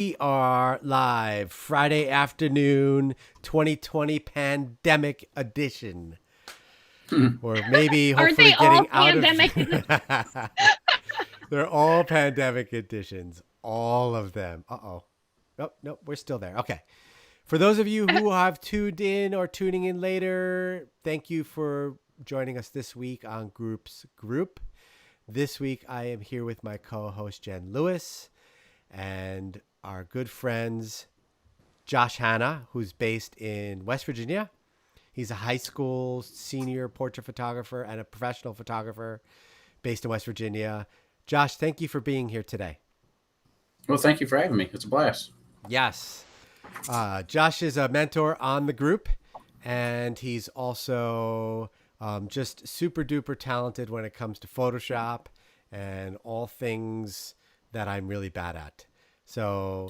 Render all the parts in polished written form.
We are live Friday afternoon, 2020 pandemic edition. Or maybe Aren't they hopefully all getting out pandemic? of They're all pandemic editions. All of them. Uh-oh. Nope, we're still there. Okay. For those of you who have tuned in or tuning in later, thank you for joining us this week on Group's Group. This week I am here with my co-host Jen Lewis and our good friends Josh Hanna, who's based in West Virginia. He's a high school senior portrait photographer and a professional photographer based in West Virginia. Josh, thank you for being here today. Well, thank you for having me. It's a blast. Yes. Josh is a mentor on the group, and he's also just super duper talented when it comes to Photoshop and all things that I'm really bad at. So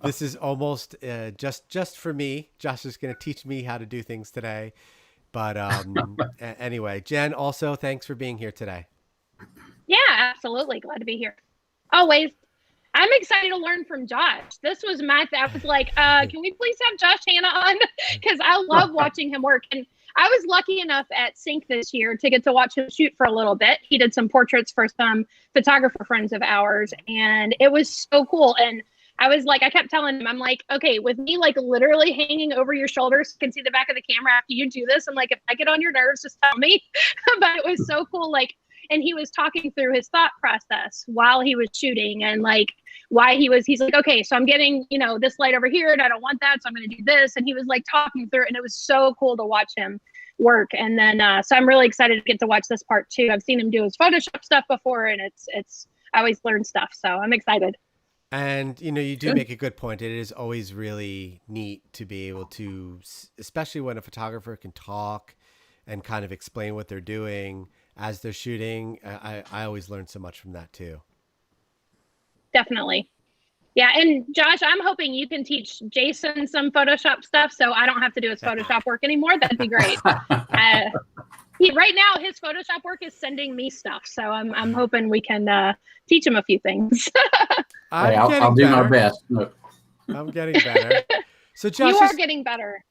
this is almost just for me. Josh is going to teach me how to do things today. But anyway, Jen, also thanks for being here today. Yeah, absolutely. Glad to be here. Always. I'm excited to learn from Josh. This was I was like, can we please have Josh Hanna on? Because I love watching him work. And I was lucky enough at Sync this year to get to watch him shoot for a little bit. He did some portraits for some photographer friends of ours, and it was so cool. And I was like, I kept telling him, I'm like, okay, with me like literally hanging over your shoulders, you can see the back of the camera after you do this. I'm like, if I get on your nerves, just tell me. But it was so cool. Like, and he was talking through his thought process while he was shooting and like why he's like, okay, so I'm getting, this light over here and I don't want that. So I'm going to do this. And he was like talking through it, and it was so cool to watch him work. And then, so I'm really excited to get to watch this part too. I've seen him do his Photoshop stuff before, and I always learn stuff. So I'm excited. And, you do make a good point. It is always really neat to be able to, especially when a photographer can talk and kind of explain what they're doing as they're shooting. I always learn so much from that too. Definitely. Yeah. And Josh, I'm hoping you can teach Jason some Photoshop stuff so I don't have to do his Photoshop work anymore. That'd be great. Right now, his Photoshop work is sending me stuff. So I'm hoping we can teach him a few things. I'll do my best. Look. I'm getting better. So Josh, you are getting better.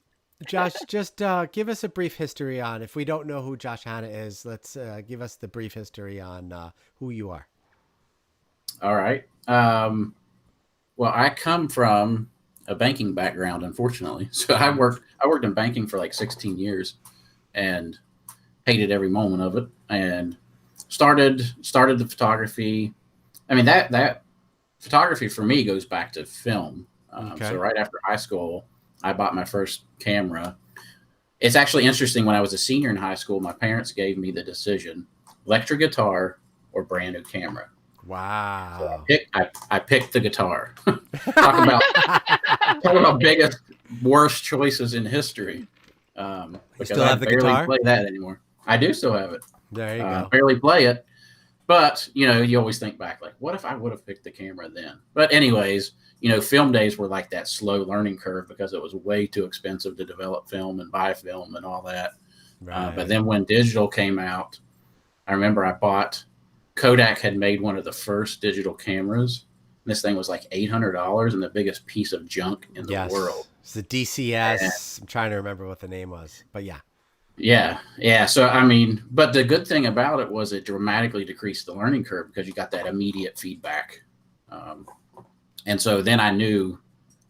Josh, just give us a brief history on, if we don't know who Josh Hanna is, let's give us the brief history on who you are. All right. Well, I come from a banking background, unfortunately. So I worked in banking for like 16 years and hated every moment of it, and started the photography. I mean, that photography for me goes back to film. Okay. So right after high school, I bought my first camera. It's actually interesting. When I was a senior in high school, my parents gave me the decision: electric guitar or brand new camera. Wow. So I picked the guitar. Talk about biggest, worst choices in history. You still have the guitar? Play that anymore. I do still have it. There you go. Barely play it. But, you always think back, like, what if I would have picked the camera then? But anyways, film days were like that slow learning curve because it was way too expensive to develop film and buy film and all that. Right. But then when digital came out, I remember Kodak had made one of the first digital cameras. This thing was like $800 and the biggest piece of junk in the world. It's the DCS. I'm trying to remember what the name was, but yeah. Yeah. So, I mean, but the good thing about it was it dramatically decreased the learning curve because you got that immediate feedback. And so then I knew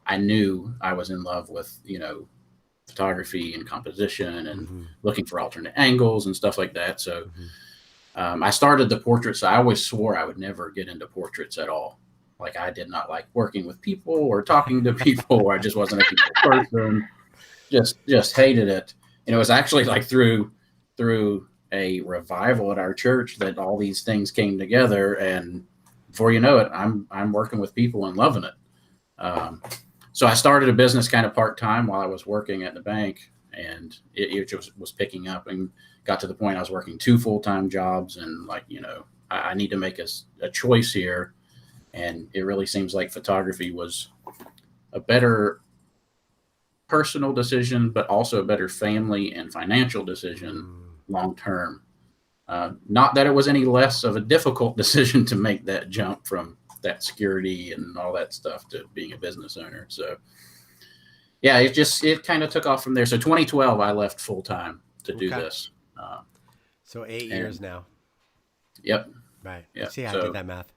I was in love with, photography and composition and looking for alternate angles and stuff like that. So I started the portraits. I always swore I would never get into portraits at all. Like, I did not like working with people or talking to people. I just wasn't a people person. Just hated it. And it was actually like through a revival at our church that all these things came together. And before you know it, I'm working with people and loving it. So I started a business kind of part-time while I was working at the bank, and it just was picking up and got to the point I was working 2 full-time jobs, and like, I need to make a choice here. And it really seems like photography was a better personal decision, but also a better family and financial decision long-term. Not that it was any less of a difficult decision to make that jump from that security and all that stuff to being a business owner. So yeah, it kind of took off from there. So 2012, I left full time to do this. So 8 years now. Yep. Right. Yep. See, I did that math.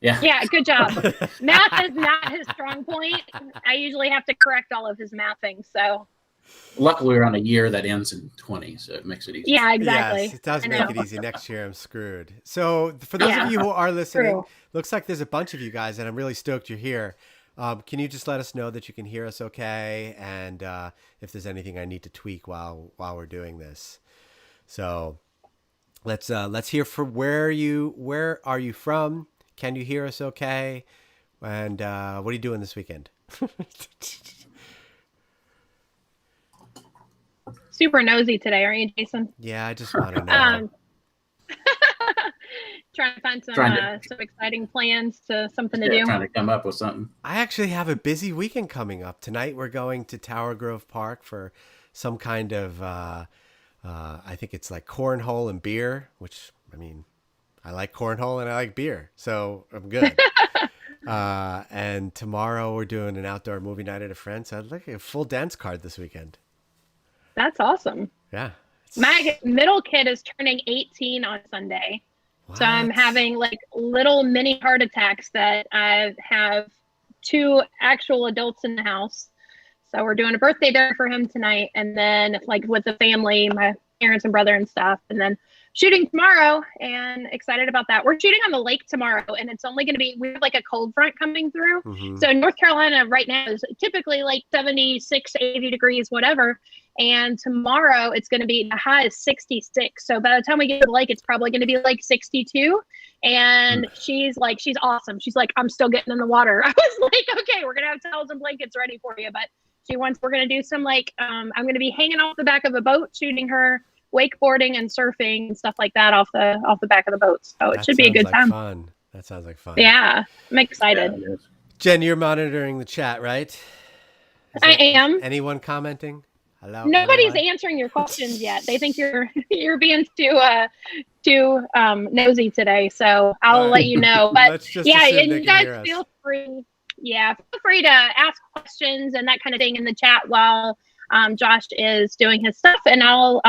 Yeah. Yeah, good job. Math is not his strong point. I usually have to correct all of his mathing. So luckily we're on a year that ends in 20, so it makes it easy. yeah, exactly. Yes, it does make it easy. Next year I'm screwed. So for those of you who are listening, looks like there's a bunch of you guys, and I'm really stoked you're here. Can you just let us know that you can hear us okay, and if there's anything I need to tweak while we're doing this? So let's hear from where are you from? Can you hear us okay? And what are you doing this weekend? Super nosy today, aren't you, Jason? Yeah, I just want to know. Trying to find some exciting plans to something to do. Trying to come up with something. I actually have a busy weekend coming up. Tonight we're going to Tower Grove Park for some kind of, I think it's like cornhole and beer, which, I mean, I like cornhole and I like beer, so I'm good. And tomorrow we're doing an outdoor movie night at a friend, so I'd like a full dance card this weekend. That's awesome. Yeah. My middle kid is turning 18 on Sunday. What? So I'm having like little mini heart attacks that I have 2 actual adults in the house. So we're doing a birthday dinner for him tonight, and then like with the family, my parents and brother and stuff, and then shooting tomorrow, and excited about that. We're shooting on the lake tomorrow, and it's only going to be, we have like a cold front coming through. Mm-hmm. So North Carolina right now is typically like 76, 80 degrees, whatever. And tomorrow it's going to be, the high is 66. So by the time we get to the lake, it's probably going to be like 62. And she's awesome. She's like, I'm still getting in the water. I was like, okay, we're going to have towels and blankets ready for you. But we're going to do some like, I'm going to be hanging off the back of a boat, shooting her wakeboarding and surfing and stuff like that off the back of the boat. So it should be a good time. Fun. That sounds like fun. Yeah, I'm excited. Yeah, Jen, you're monitoring the chat, right? I am. Anyone commenting? Hello. Nobody's answering your questions yet. They think you're being too nosy today. So I'll let you know. But yeah, and you guys feel free. Yeah, feel free to ask questions and that kind of thing in the chat while Josh is doing his stuff, and I'll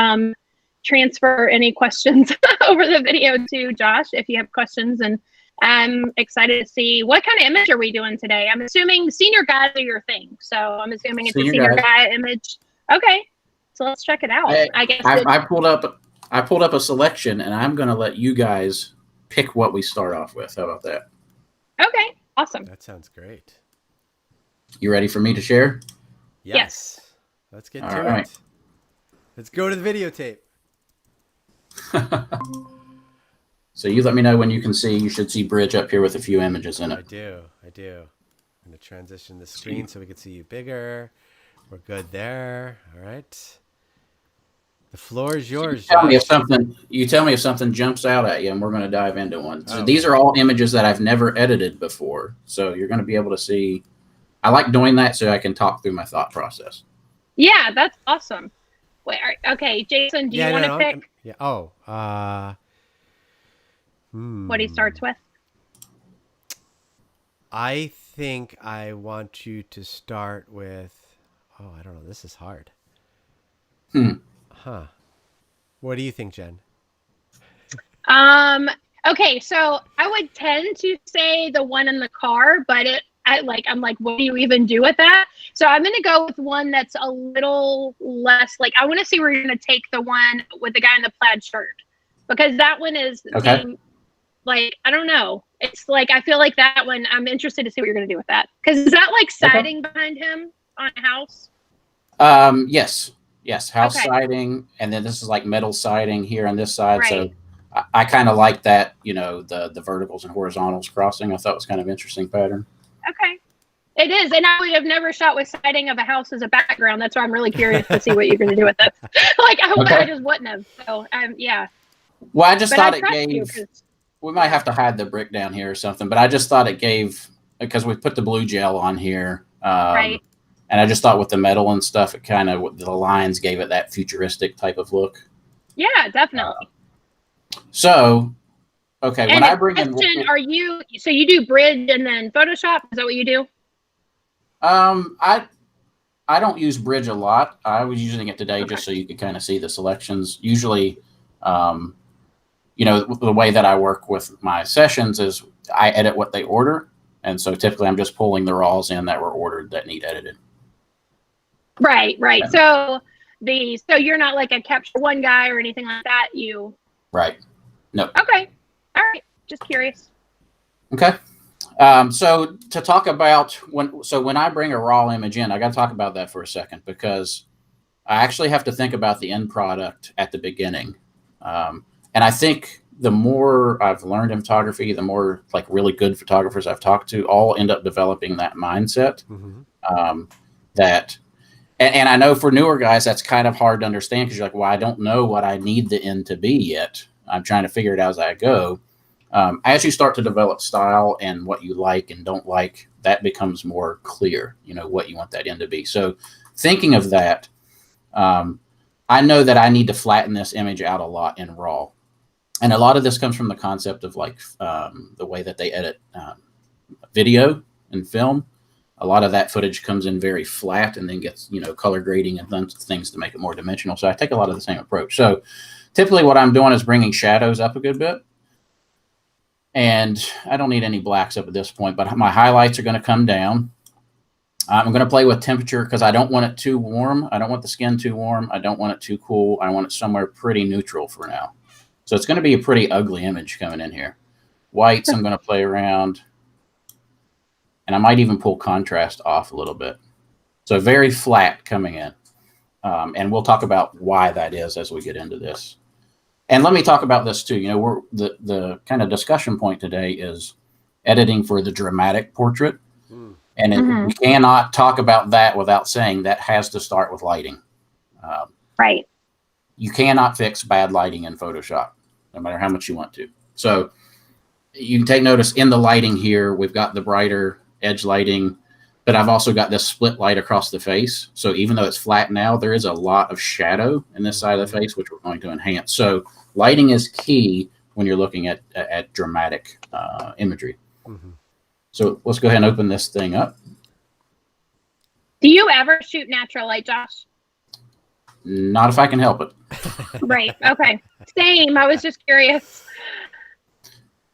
transfer any questions over the video to Josh if you have questions. And I'm excited to see what kind of image are we doing today. I'm assuming senior guys are your thing, so I'm assuming it's a senior guy image. Okay, so let's check it out. I guess I pulled up a selection, and I'm going to let you guys pick what we start off with. How about that? Okay, awesome. That sounds great. You ready for me to share? Yes. Let's get to it. Let's go to the videotape. So you let me know when you can see. You should see Bridge up here with a few images in it. I do. I'm going to transition the screen so we can see you bigger. We're good there. All right. The floor is yours. You tell me if something jumps out at you, and we're going to dive into one. So these are all images that I've never edited before. So you're going to be able to see. I like doing that so I can talk through my thought process. Yeah, that's awesome. Wait, okay, Jason, do you want to pick? What he starts with? I think I want you to start with. Oh, I don't know. This is hard. Huh. What do you think, Jen? Okay, so I would tend to say the one in the car, but I'm like, what do you even do with that? So I'm going to go with one that's a little less, like, I want to see where you're going to take the one with the guy in the plaid shirt, because that one is like, I don't know. It's like, I feel like that one, I'm interested to see what you're going to do with that. Because is that like siding behind him on a house? Yes. House siding. And then this is like metal siding here on this side. Right. So I kind of like that, the verticals and horizontals crossing. I thought it was kind of interesting pattern. Okay. It is. And I would have never shot with siding of a house as a background. That's why I'm really curious to see what you're going to do with it. Like, I just wouldn't have. So, yeah. Well, I just thought it gave, we might have to hide the brick down here or something, but I just thought it gave, because we put the blue gel on here. Right. And I just thought with the metal and stuff, it kind of, the lines gave it that futuristic type of look. Yeah, definitely. So, Okay, And when I bring question, in, so you do Bridge and then Photoshop? Is that what you do? I don't use Bridge a lot. I was using it today just so you could kind of see the selections. Usually, the way that I work with my sessions is I edit what they order. And so typically I'm just pulling the raws in that were ordered that need edited. Right. So you're not like a Capture One guy or anything like that. Right. No. Okay. All right. Just curious. Okay. So to talk about when I bring a raw image in, I got to talk about that for a second because I actually have to think about the end product at the beginning. And I think the more I've learned in photography, the more like really good photographers I've talked to all end up developing that mindset. And I know for newer guys, that's kind of hard to understand because you're like, well, I don't know what I need the end to be yet. I'm trying to figure it out as I go. As you start to develop style and what you like and don't like, that becomes more clear, what you want that end to be. So thinking of that, I know that I need to flatten this image out a lot in RAW. And a lot of this comes from the concept of like the way that they edit video and film. A lot of that footage comes in very flat and then gets, color grading and things to make it more dimensional. So I take a lot of the same approach. So typically what I'm doing is bringing shadows up a good bit. And I don't need any blacks up at this point, but my highlights are going to come down. I'm going to play with temperature because I don't want it too warm. I don't want the skin too warm. I don't want it too cool. I want it somewhere pretty neutral for now. So it's going to be a pretty ugly image coming in here. Whites, I'm going to play around. And I might even pull contrast off a little bit. So very flat coming in. And we'll talk about why that is as we get into this. And let me talk about this too. The kind of discussion point today is editing for the dramatic portrait. And we cannot talk about that without saying that has to start with lighting. Right. You cannot fix bad lighting in Photoshop, no matter how much you want to. So you can take notice in the lighting here, we've got the brighter edge lighting, but I've also got this split light across the face. So even though it's flat now, there is a lot of shadow in this side of the face, which we're going to enhance. So lighting is key when you're looking at dramatic imagery. So let's go ahead and open this thing up. Do you ever shoot natural light, Josh? Not if I can help it. Right. Okay. Same. I was just curious.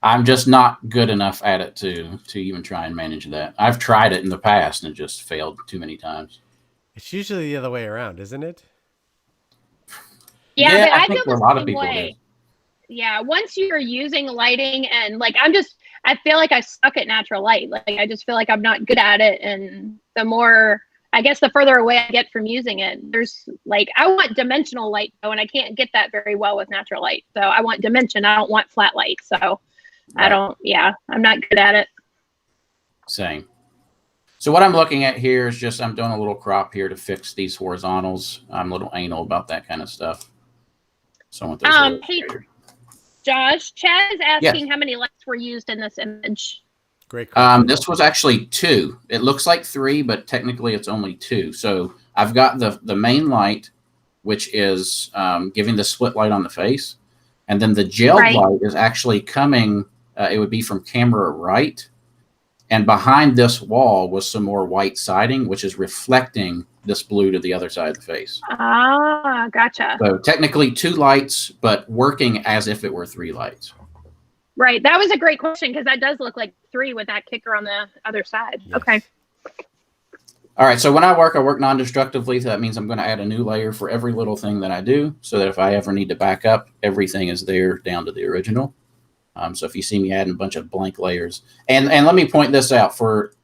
I'm just not good enough at it to even try and manage that. I've tried it in the past and it just failed too many times. It's usually the other way around, isn't it? Yeah, but I think feel for the a lot of same people way. it is. Yeah, once you're using lighting and like I feel like I suck at natural light. Like I just feel like I'm not good at it, and the further away I get from using it, there's like I want dimensional light though, and I can't get that very well with natural light. So I want dimension. I don't want flat light. So Right. I'm not good at it. Same. So what I'm looking at here is just I'm doing a little crop here to fix these horizontals. I'm a little anal about that kind of stuff. So I want those Hey, Josh, Chad is asking Yes. how many lights were used in this image. Great question. This was actually 2. It looks like 3, but technically it's only 2. So I've got the main light, which is giving the split light on the face. And then the gelled light is actually coming, it would be from camera right. And behind this wall was some more white siding, which is reflecting this blue to the other side of the face. Ah, gotcha. So technically 2 lights, but working as if it were 3 lights. Right. That was a great question because that does look like 3 with that kicker on the other side. Yes. Okay. All right. So when I work non-destructively. So that means I'm going to add a new layer for every little thing that I do so that if I ever need to back up, everything is there down to the original. So if you see me adding a bunch of blank layers, and let me point this out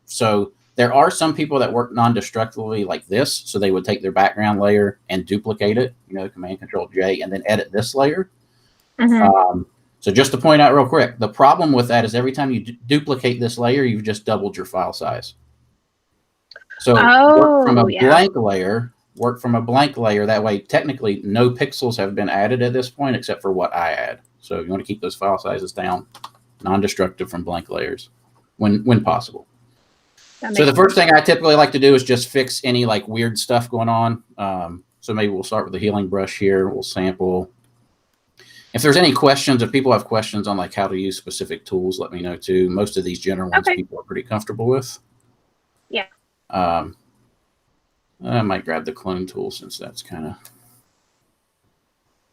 so there are some people that work non-destructively like this. So they would take their background layer and duplicate it, Command Control J, and then edit this layer. So just to point out real quick, the problem with that is every time you duplicate this layer, you've just doubled your file size. So work from a blank layer. That way, technically, no pixels have been added at this point except for what I add. So you want to keep those file sizes down, non-destructive from blank layers when possible. So the first thing I typically like to do is just fix any like weird stuff going on. So maybe we'll start with the healing brush here. We'll sample. If there's any questions, if people have questions on like how to use specific tools, let me know too. Most of these general ones people are pretty comfortable with. Yeah. I might grab the clone tool since that's kind of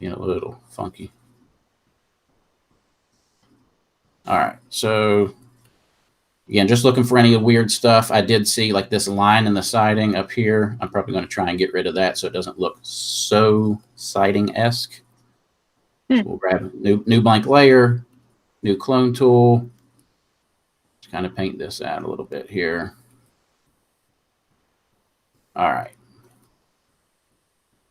a little funky. All right, so again, just looking for any weird stuff. I did see like this line in the siding up here. I'm probably going to try and get rid of that so it doesn't look so siding-esque. So we'll grab a new blank layer, new clone tool. Just kind of paint this out a little bit here. All right.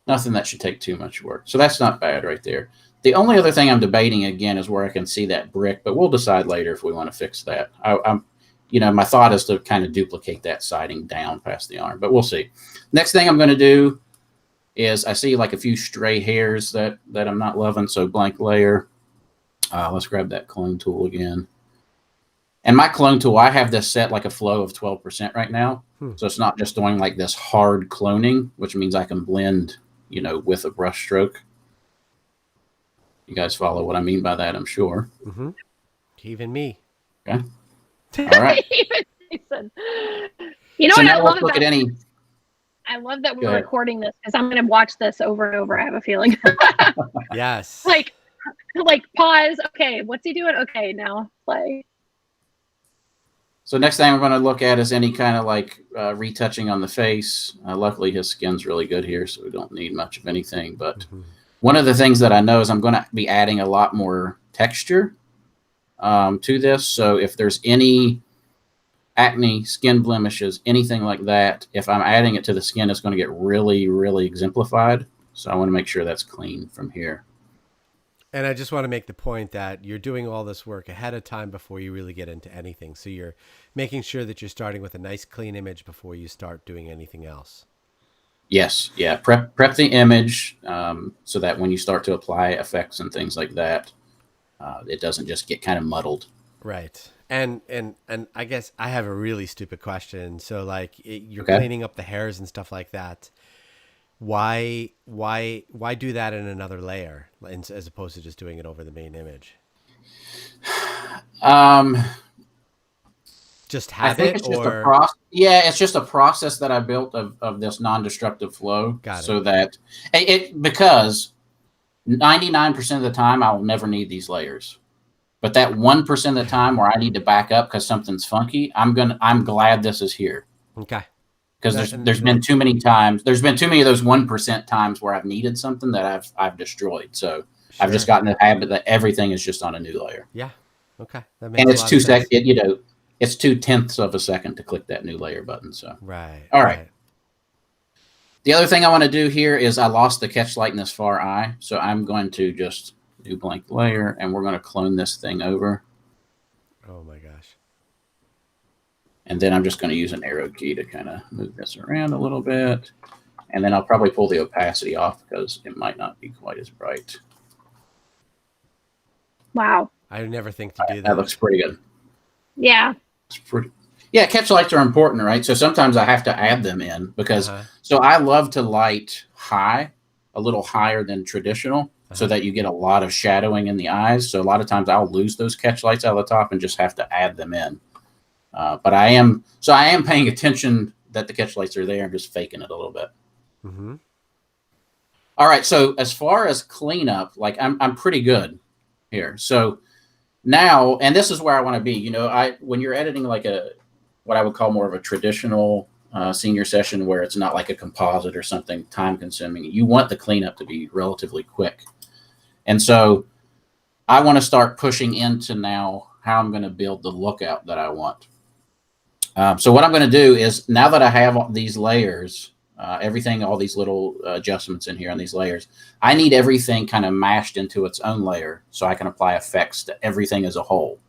Nothing that should take too much work. So that's not bad right there. The only other thing I'm debating again is where I can see that brick, but we'll decide later if we want to fix that. My thought is to kind of duplicate that siding down past the arm, but we'll see. Next thing I'm going to do is I see like a few stray hairs that I'm not loving. So blank layer. Let's grab that clone tool again. And my clone tool, I have this set like a flow of 12% right now. So it's not just doing like this hard cloning, which means I can blend, with a brush stroke. You guys follow what I mean by that, I'm sure. Mm-hmm. Even me. Okay. All right. You know so what now I let's love look at any. I love that we're recording this because I'm going to watch this over and over. I have a feeling. Yes. like pause. Okay, what's he doing? Okay, now play. So next thing I'm going to look at is any kind of like retouching on the face. Luckily, his skin's really good here, so we don't need much of anything. But one of the things that I know is I'm going to be adding a lot more texture to this. So if there's any acne, skin blemishes, anything like that, if I'm adding it to the skin, it's going to get really, really exemplified. So I want to make sure that's clean from here. And I just want to make the point that you're doing all this work ahead of time before you really get into anything. So you're making sure that you're starting with a nice clean image before you start doing anything else. Yes. Yeah. Prep the image so that when you start to apply effects and things like that, it doesn't just get kind of muddled. Right. And I guess I have a really stupid question. So like you're cleaning up the hairs and stuff like that. Why do that in another layer as opposed to just doing it over the main image? Just habit, it's just it's just a process that I built of this non-destructive flow. Got it. So that because 99% of the time I'll never need these layers, but that 1% of the time where I need to back up because something's funky, I'm glad this is here. Okay. Because there's been too many times. There's been too many of those 1% times where I've needed something that I've destroyed. So I've just gotten the habit that everything is just on a new layer. Yeah. Okay. That makes and it's 2 seconds. It's 0.2 of a second to click that new layer button. So right. All right. The other thing I want to do here is I lost the catch light in this far eye, so I'm going to just do blank layer, and we're going to clone this thing over. Oh my gosh. And then I'm just going to use an arrow key to kind of move this around a little bit. And then I'll probably pull the opacity off because it might not be quite as bright. Wow. I would never think to do that. That looks pretty good. Yeah. It's pretty. Yeah, catch lights are important, right? So sometimes I have to add them in because so I love to light high, a little higher than traditional, so that you get a lot of shadowing in the eyes. So a lot of times I'll lose those catch lights out of the top and just have to add them in. But I am paying attention that the catch lights are there and just faking it a little bit. Mm-hmm. All right. So as far as cleanup, like I'm pretty good here. So now, and this is where I want to be, when you're editing like what I would call more of a traditional senior session where it's not like a composite or something time consuming, you want the cleanup to be relatively quick. And so I want to start pushing into now how I'm going to build the lookout that I want. So what I'm going to do is now that I have all these layers, everything, all these little adjustments in here on these layers, I need everything kind of mashed into its own layer so I can apply effects to everything as a whole.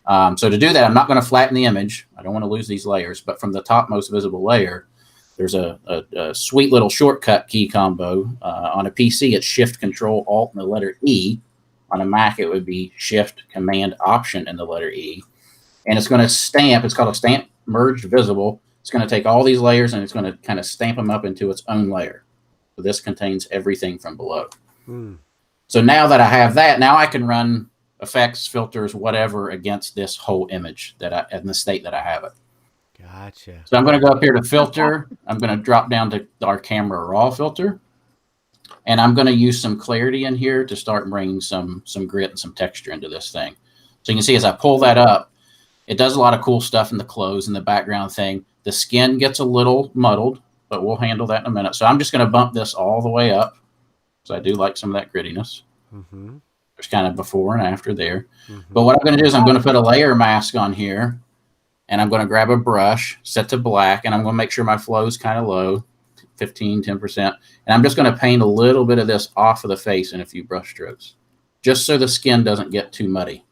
So to do that, I'm not going to flatten the image. I don't want to lose these layers, but from the top most visible layer, there's a sweet little shortcut key combo. On a PC, it's Shift, Control, Alt, and the letter E. On a Mac, it would be Shift, Command, Option, and the letter E. And it's going to stamp. It's called a stamp merged visible. It's going to take all these layers and it's going to kind of stamp them up into its own layer. So this contains everything from below. So now that I have that, now I can run effects, filters, whatever against this whole image in the state that I have it. Gotcha. So I'm going to go up here to filter. I'm going to drop down to our camera raw filter. And I'm going to use some clarity in here to start bringing some grit and some texture into this thing. So you can see as I pull that up, it does a lot of cool stuff in the clothes and the background thing. The skin gets a little muddled, but we'll handle that in a minute. So I'm just going to bump this all the way up. So I do like some of that grittiness. Mm-hmm. There's kind of before and after there. Mm-hmm. But what I'm going to do is I'm going to put a layer mask on here, and I'm going to grab a brush, set to black, and I'm going to make sure my flow is kind of low, 15, 10%. And I'm just going to paint a little bit of this off of the face in a few brush strokes, just so the skin doesn't get too muddy.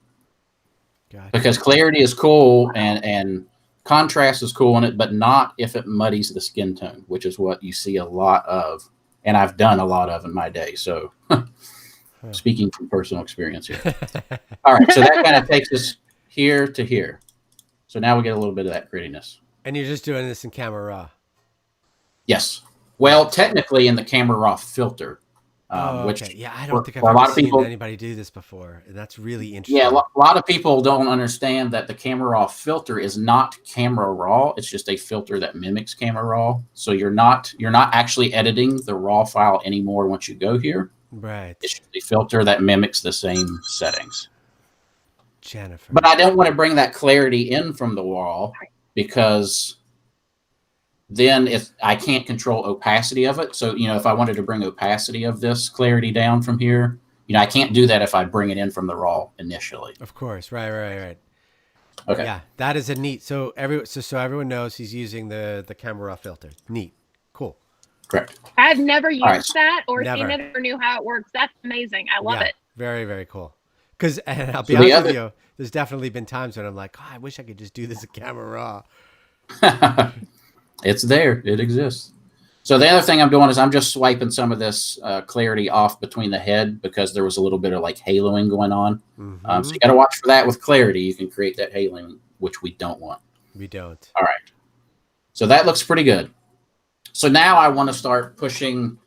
Gotcha. Because clarity is cool and contrast is cool in it, but not if it muddies the skin tone, which is what you see a lot of, and I've done a lot of in my day. So speaking from personal experience here. All right, so that kind of takes us here to here. So now we get a little bit of that grittiness. And you're just doing this in camera raw? Yes. Well, technically in the camera raw filter. Which okay. Yeah, I don't think I've a ever lot of seen people, anybody do this before. And that's really interesting. yeah, a lot of people don't understand that the camera raw filter is not camera raw. It's just a filter that mimics camera raw. So you're not actually editing the raw file anymore once you go here. Right. It's just a filter that mimics the same settings. Jennifer. But I don't want to bring that clarity in from the wall because then I can't control opacity of it. So, if I wanted to bring opacity of this clarity down from here, I can't do that if I bring it in from the raw initially. Of course. Right. Okay. Yeah, that is a neat. So everyone knows he's using the camera raw filter. Neat. Cool. Correct. I've never used that or Never. seen it or knew how it works. That's amazing. I love it. Very, very cool. And I'll be honest with you, there's definitely been times when I'm like, I wish I could just do this in camera raw. It's there. It exists. So the other thing I'm doing is I'm just swiping some of this clarity off between the head because there was a little bit of like haloing going on. Mm-hmm. So you got to watch for that with clarity. You can create that haloing, which we don't want. We don't. All right. So that looks pretty good. So now I want to start pushing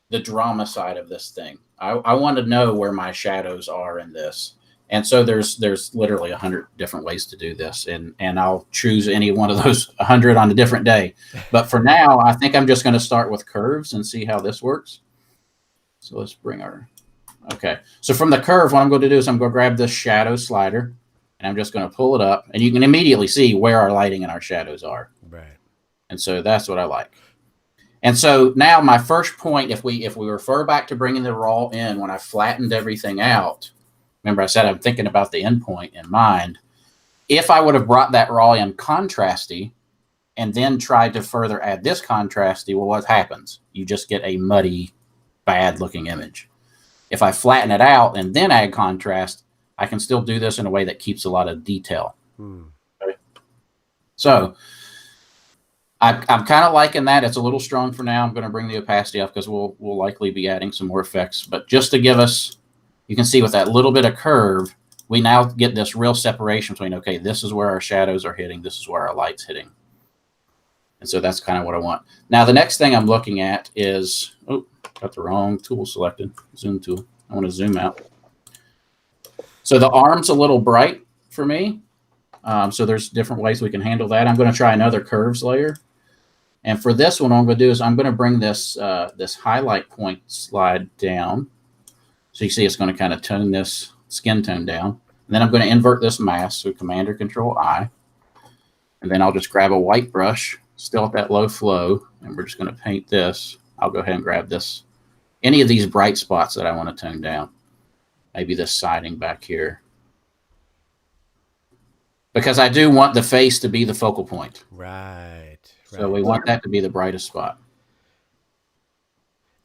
the drama side of this thing. I want to know where my shadows are in this. And so there's literally 100 different ways to do this. And I'll choose any one of those 100 on a different day. But for now, I think I'm just going to start with curves and see how this works. So let's bring okay. So from the curve, what I'm going to do is I'm going to grab this shadow slider and I'm just going to pull it up. And you can immediately see where our lighting and our shadows are. Right. And so that's what I like. And so now my first point, if we refer back to bringing the raw in, when I flattened everything out, remember I said I'm thinking about the endpoint in mind. If I would have brought that raw in contrasty and then tried to further add this contrasty, well, what happens? You just get a muddy, bad-looking image. If I flatten it out and then add contrast, I can still do this in a way that keeps a lot of detail. Okay? So I'm kind of liking that. It's a little strong for now. I'm going to bring the opacity up because we'll likely be adding some more effects. But just to give us, you can see with that little bit of curve, we now get this real separation between, okay, this is where our shadows are hitting. This is where our light's hitting. And so that's kind of what I want. Now, the next thing I'm looking at is, got the wrong tool selected, zoom tool. I want to zoom out. So the arm's a little bright for me. So there's different ways we can handle that. I'm going to try another curves layer. And for this one, what I'm going to do is I'm going to bring this this highlight point slide down. So you see it's going to kind of tone this skin tone down. And then I'm going to invert this mask, so Command or Control I. And then I'll just grab a white brush, still at that low flow, and we're just going to paint this. I'll go ahead and grab this, any of these bright spots that I want to tone down. Maybe this siding back here. Because I do want the face to be the focal point. Right. So we want that to be the brightest spot.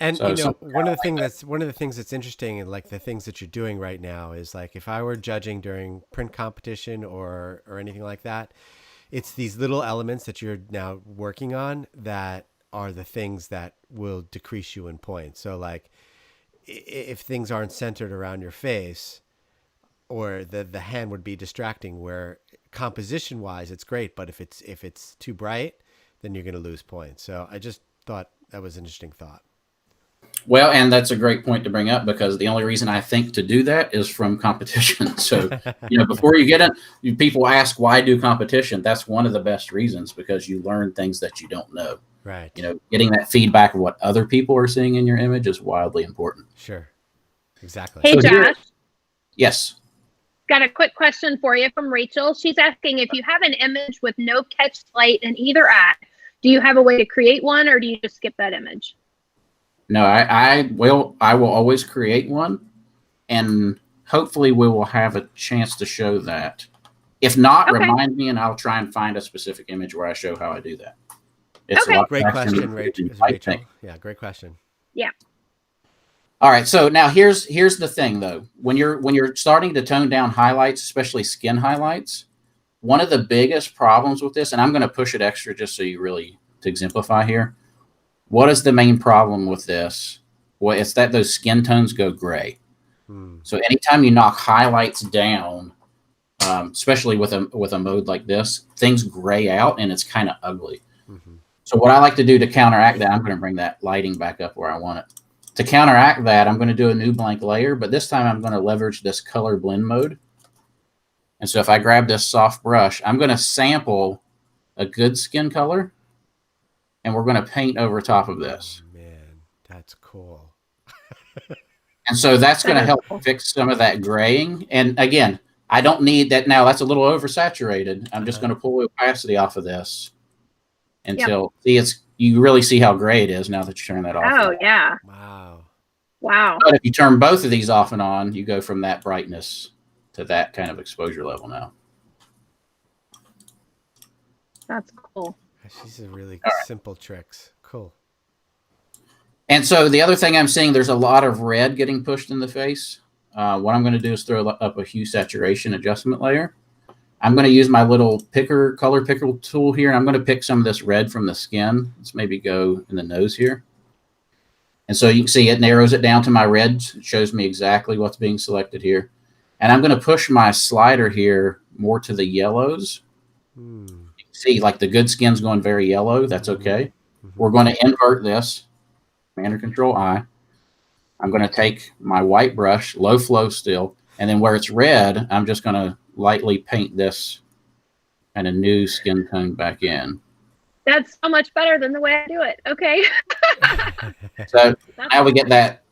And one of the things that's interesting, and like the things that you're doing right now, is like if I were judging during print competition or anything like that, it's these little elements that you're now working on that are the things that will decrease you in points. So like if things aren't centered around your face, or the hand would be distracting, where composition wise it's great, but if it's too bright, then you're going to lose points. So I just thought that was an interesting thought. Well, and that's a great point to bring up because the only reason I think to do that is from competition. So, before you get in, people ask, why do competition? That's one of the best reasons because you learn things that you don't know. Right. Getting that feedback of what other people are seeing in your image is wildly important. Sure. Exactly. Hey, Josh. Yes. Got a quick question for you from Rachel. She's asking if you have an image with no catch light in either eye, do you have a way to create one or do you just skip that image? No, I will always create one, and hopefully we will have a chance to show that. If not, Okay. remind me and I'll try and find a specific image where I show how I do that. It's Okay. Great question, Rachel. Yeah, great question. Yeah. All right, so now here's the thing though. When you're starting to tone down highlights, especially skin highlights, one of the biggest problems with this, and I'm going to push it extra just so you really to exemplify here. What is the main problem with this? Well, it's that those skin tones go gray. So anytime you knock highlights down, especially with a mode like this, things gray out and it's kind of ugly. So what I like to do to counteract that, I'm going to bring that lighting back up where I want it. To counteract that, I'm going to do a new blank layer, but this time I'm going to leverage this color blend mode. And so if I grab this soft brush, I'm going to sample a good skin color, and we're going to paint over top of this. Oh, man, that's cool. And so that's going to help fix some of that graying. And again, I don't need that now. That's a little oversaturated. I'm just going to pull the opacity off of this until you really see how gray it is now that you turn that off. Oh, yeah. Wow. But if you turn both of these off and on, you go from that brightness to that kind of exposure level now. That's cool. These are really simple tricks. Cool. And so the other thing I'm seeing, there's a lot of red getting pushed in the face. What I'm going to do is throw up a hue saturation adjustment layer. I'm going to use my little color picker tool here. And I'm going to pick some of this red from the skin. Let's maybe go in the nose here. And so you can see it narrows it down to my reds. It shows me exactly what's being selected here. And I'm going to push my slider here more to the yellows. You can see like the good skin's going very yellow. That's okay. We're going to invert this. Command or Control I. I'm going to take my white brush, low flow still, and then where it's red, I'm just going to lightly paint this kind of new skin tone back in. That's so much better than the way I do it. Okay. So now we get that,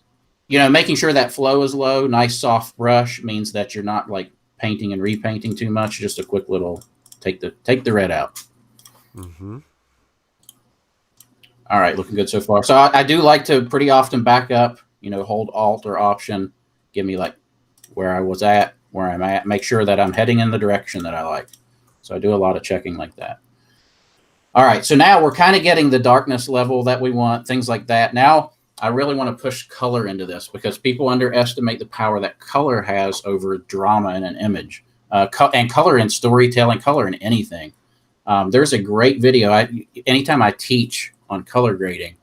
making sure that flow is low. Nice soft brush means that you're not like painting and repainting too much. Just a quick little take the red out. All right, looking good so far. So I do like to pretty often back up, hold Alt or Option, give me like where I was at, where I'm at, make sure that I'm heading in the direction that I like. So I do a lot of checking like that. All right, so now we're kind of getting the darkness level that we want, things like that. Now I really want to push color into this because people underestimate the power that color has over drama in an image, and color in storytelling, color in anything. There's a great video. Anytime I teach on color grading,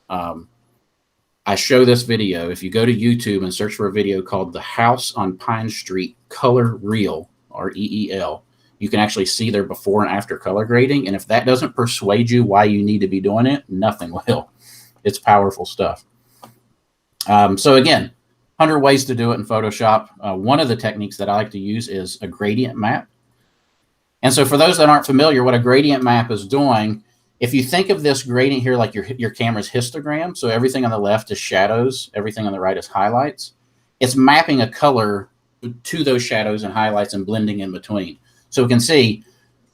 I show this video. If you go to YouTube and search for a video called The House on Pine Street Color Reel, REEL, you can actually see their before and after color grading. And if that doesn't persuade you why you need to be doing it, nothing will. It's powerful stuff. So again, 100 ways to do it in Photoshop. One of the techniques that I like to use is a gradient map. And so for those that aren't familiar, what a gradient map is doing, if you think of this gradient here like your camera's histogram, so everything on the left is shadows, everything on the right is highlights, it's mapping a color to those shadows and highlights and blending in between. So we can see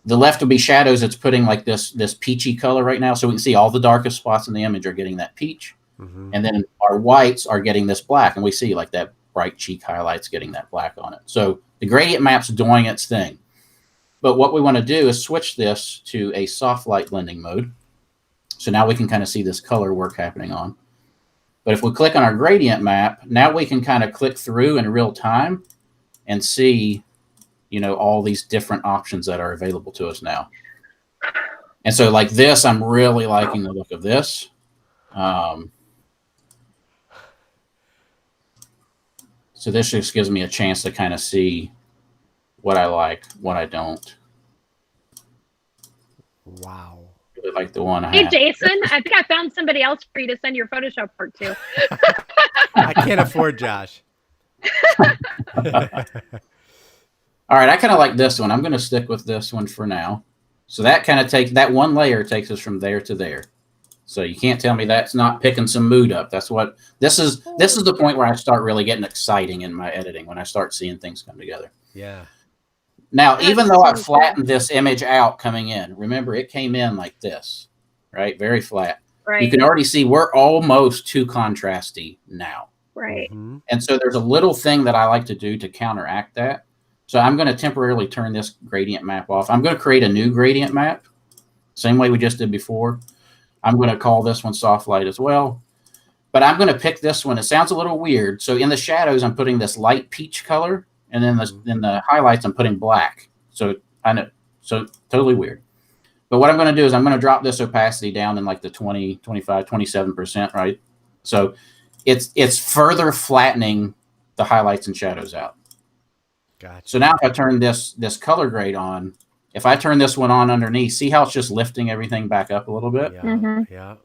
the left will be shadows. It's putting like this peachy color right now. So we can see all the darkest spots in the image are getting that peach. And then our whites are getting this black. And we see like that bright cheek highlights getting that black on it. So the gradient map's doing its thing. But what we want to do is switch this to a soft light blending mode. So now we can kind of see this color work happening on. But if we click on our gradient map, now we can kind of click through in real time and see, all these different options that are available to us now. And so like this, I'm really liking the look of this. So this just gives me a chance to kind of see what I like, what I don't. Wow. Really like the one I Hey, have. Jason, I think I found somebody else for you to send your Photoshop work to. I can't afford Josh. All right, I kind of like this one. I'm going to stick with this one for now. So that kind of takes, that one layer takes us from there to there. So you can't tell me that's not picking some mood up. That's what this is. This is the point where I start really getting exciting in my editing, when I start seeing things come together. Yeah. Now, That's even though I so flattened this image out coming in, remember it came in like this, right? Very flat. Right. You can already see we're almost too contrasty now. Right. Mm-hmm. And so there's a little thing that I like to do to counteract that. So I'm going to temporarily turn this gradient map off. I'm going to create a new gradient map, same way we just did before. I'm going to call this one soft light as well. But I'm going to pick this one. It sounds a little weird. So in the shadows, I'm putting this light peach color. And then in the highlights, I'm putting black. So I know, so totally weird. But what I'm going to do is I'm going to drop this opacity down in like the 20, 25, 27%, right? So it's further flattening the highlights and shadows out. Gotcha. So now if I turn this color grade on, if I turn this one on underneath, see how it's just lifting everything back up a little bit? Yeah. Mhm. Yeah.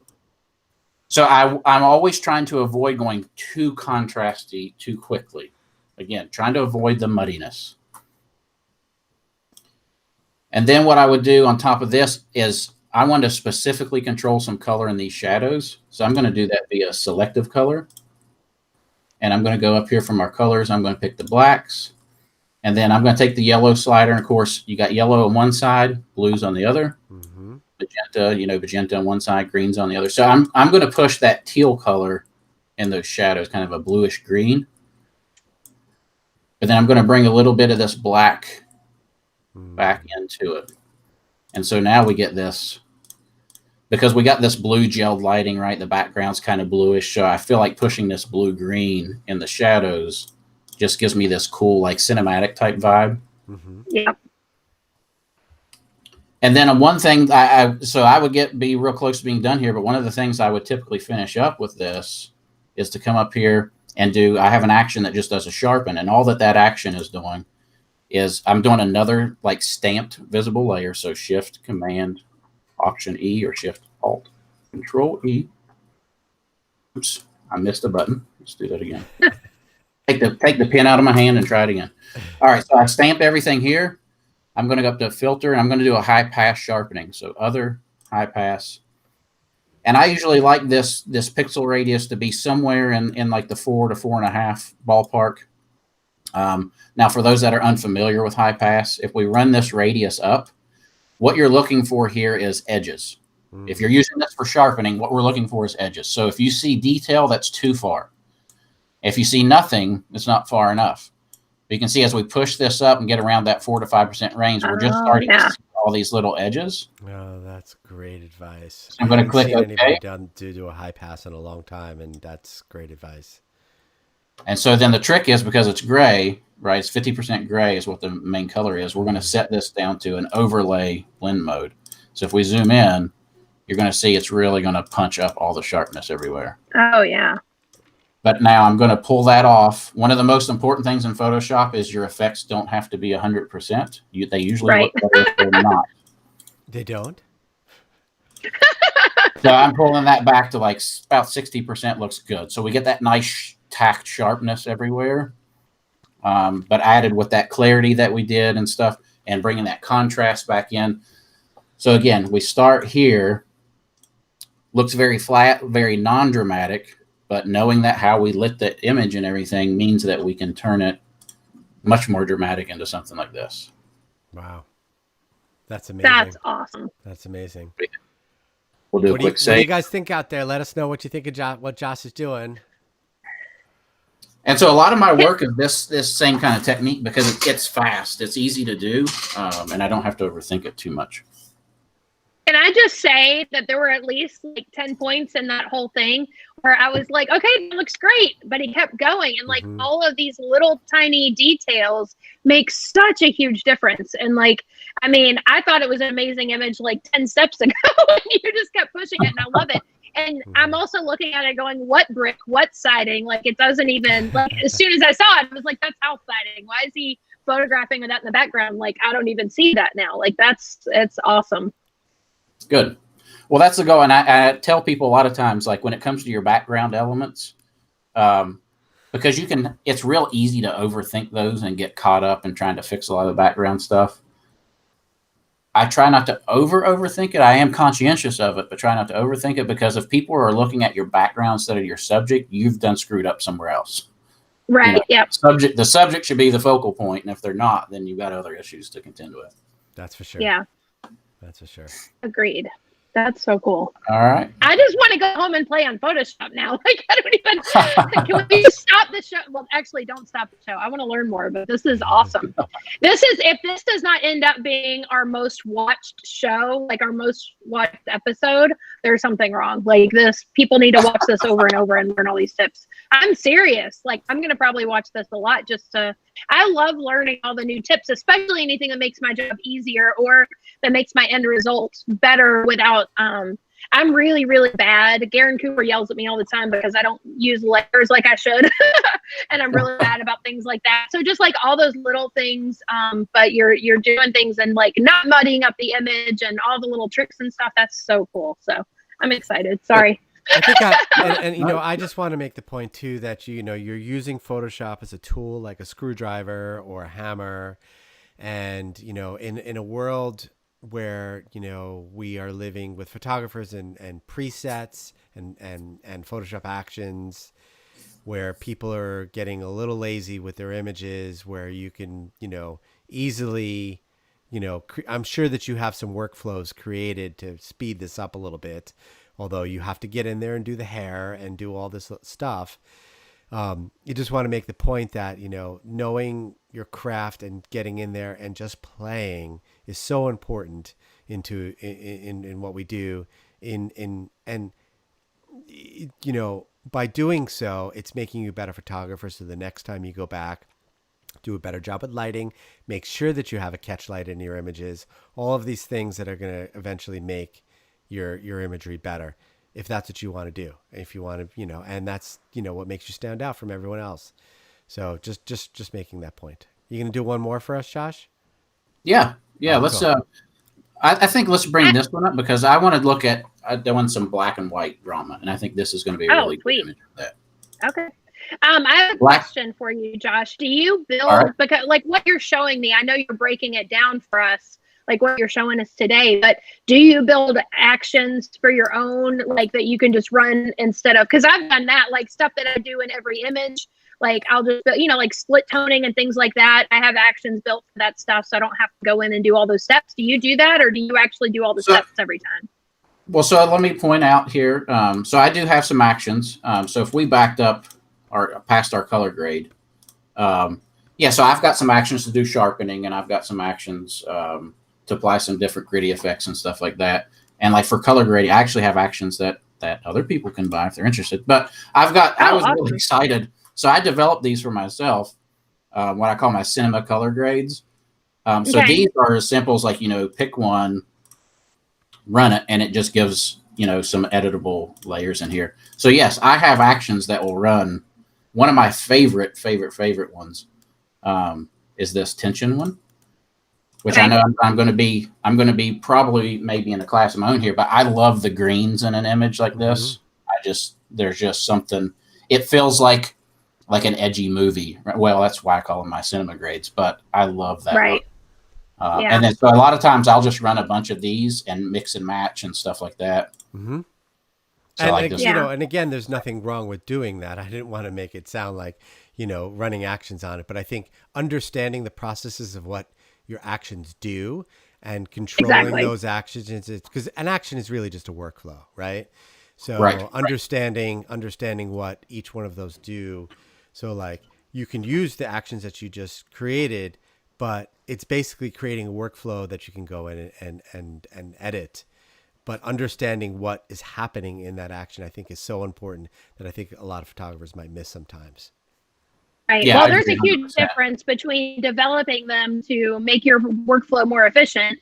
So I'm always trying to avoid going too contrasty too quickly. Again, trying to avoid the muddiness. And then what I would do on top of this is I want to specifically control some color in these shadows. So I'm going to do that via selective color. And I'm going to go up here from our colors. I'm going to pick the blacks. And then I'm going to take the yellow slider. And of course, you got yellow on one side, blues on the other. Mm-hmm. Magenta, magenta on one side, greens on the other. So I'm going to push that teal color in those shadows, kind of a bluish green. But then I'm going to bring a little bit of this black back into it. And so now we get this, because we got this blue gelled lighting, right? The background's kind of bluish. So I feel like pushing this blue-green in the shadows just gives me this cool, like cinematic type vibe. Mm-hmm. Yep. And then one thing, so I would be real close to being done here, but one of the things I would typically finish up with this is to come up here and I have an action that just does a sharpen. And all that action is doing is I'm doing another like stamped visible layer. So Shift, Command, Option E, or Shift, Alt, Control E. Oops, I missed a button. Let's do that again. Take the pen out of my hand and try it again. All right, so I stamped everything here. I'm going to go up to Filter, and I'm going to do a high pass sharpening. So Other, High Pass. And I usually like this pixel radius to be somewhere in like the 4 to 4.5 ballpark. Now, for those that are unfamiliar with high pass, if we run this radius up, what you're looking for here is edges. Mm. If you're using this for sharpening, what we're looking for is edges. So if you see detail, that's too far. If you see nothing, it's not far enough. But you can see as we push this up and get around that 4 to 5% range, we're just starting to see all these little edges. Oh, that's great advice. So I'm going to click OK. Anybody done to do a high pass in a long time, and that's great advice. And so then the trick is, because it's gray, right? It's 50% gray is what the main color is. We're going to set this down to an overlay blend mode. So if we zoom in, you're going to see it's really going to punch up all the sharpness everywhere. Oh, yeah. But now I'm going to pull that off. One of the most important things in Photoshop is your effects don't have to be 100%. They usually look better if they're not. They don't? So I'm pulling that back to like about 60% looks good. So we get that nice tacked sharpness everywhere. But added with that clarity that we did and stuff, and bringing that contrast back in. So again, we start here. Looks very flat, very non-dramatic. But knowing that how we lit the image and everything means that we can turn it much more dramatic into something like this. Wow. That's amazing. That's awesome. That's amazing. We'll do a quick save. What do you guys think out there? Let us know what you think of what Josh is doing. And so a lot of my work is this same kind of technique, because it's fast. It's easy to do, and I don't have to overthink it too much. Can I just say that there were at least like 10 points in that whole thing where I was like, okay, that looks great. But he kept going. And like all of these little tiny details make such a huge difference. And like, I mean, I thought it was an amazing image like 10 steps ago. And you just kept pushing it, and I love it. And I'm also looking at it going, what brick, what siding? Like, it doesn't even, like, as soon as I saw it, I was like, that's house siding. Why is he photographing with that in the background? Like, I don't even see that now. Like, it's awesome. Good. Well, that's the goal. And I tell people a lot of times, like when it comes to your background elements, because it's real easy to overthink those and get caught up in trying to fix a lot of the background stuff. I try not to overthink it. I am conscientious of it, but try not to overthink it, because if people are looking at your background instead of your subject, you've done screwed up somewhere else. Right. Yep. The subject should be the focal point, and if they're not, then you've got other issues to contend with. That's for sure. Yeah. That's for sure. Agreed. That's so cool. All right. I just want to go home and play on Photoshop now. Like, I don't even. Can we stop the show? Well, actually, don't stop the show. I want to learn more, but this is awesome. If this does not end up being our most watched show, like our most watched episode, there's something wrong. Like this, people need to watch this over and over and learn all these tips. I'm serious. Like, I'm going to probably watch this a lot I love learning all the new tips, especially anything that makes my job easier or that makes my end result better without, I'm really, really bad. Garen Cooper yells at me all the time because I don't use layers like I should. And I'm really bad about things like that. So just like all those little things, but you're doing things and like not muddying up the image and all the little tricks and stuff. That's so cool. So I'm excited. Sorry. I think I just want to make the point too that you're using Photoshop as a tool like a screwdriver or a hammer, and in a world where we are living with photographers and presets and Photoshop actions, where people are getting a little lazy with their images, where you can easily I'm sure that you have some workflows created to speed this up a little bit. Although you have to get in there and do the hair and do all this stuff. You just want to make the point that, knowing your craft and getting in there and just playing is so important in what we do by doing so, it's making you a better photographer. So the next time you go back, do a better job at lighting, make sure that you have a catch light in your images, all of these things that are going to eventually make your imagery better, if that's what you want to do. If you want to, and that's, what makes you stand out from everyone else. So just making that point. You going to do one more for us, Josh? Yeah. Let's, cool. I think let's bring this one up because I want to look at doing some black and white drama. And I think this is going to be a really good image of that. Okay. I have a question for you, Josh. Do you build, because like what you're showing me, I know you're breaking it down for us, like what you're showing us today, but do you build actions for your own, like that you can just run instead of, because I've done that, like stuff that I do in every image, like I'll just, like split toning and things like that. I have actions built for that stuff, so I don't have to go in and do all those steps. Do you do that, or do you actually do all the steps every time? Well, so let me point out here. So I do have some actions. So if we backed up past our color grade, so I've got some actions to do sharpening, and I've got some actions to apply some different gritty effects and stuff like that. And like for color grading, I actually have actions that other people can buy if they're interested. But I was really excited. So I developed these for myself, what I call my cinema color grades. So these are as simple as like, pick one, run it, and it just gives, some editable layers in here. So yes, I have actions that will run. One of my favorite ones is this tension one, which I know I'm going to be probably maybe in a class of my own here, but I love the greens in an image like this. There's just something, it feels like an edgy movie. Well, that's why I call them my cinema grades, but I love that. Right. And then so a lot of times I'll just run a bunch of these and mix and match and stuff like that. Mm-hmm. So and again, there's nothing wrong with doing that. I didn't want to make it sound like, running actions on it, but I think understanding the processes of what your actions do and controlling those actions, because an action is really just a workflow, right? So understanding what each one of those do. So like you can use the actions that you just created, but it's basically creating a workflow that you can go in and edit. But understanding what is happening in that action, I think, is so important that I think a lot of photographers might miss sometimes. Right. Yeah, well, there's a huge difference between developing them to make your workflow more efficient.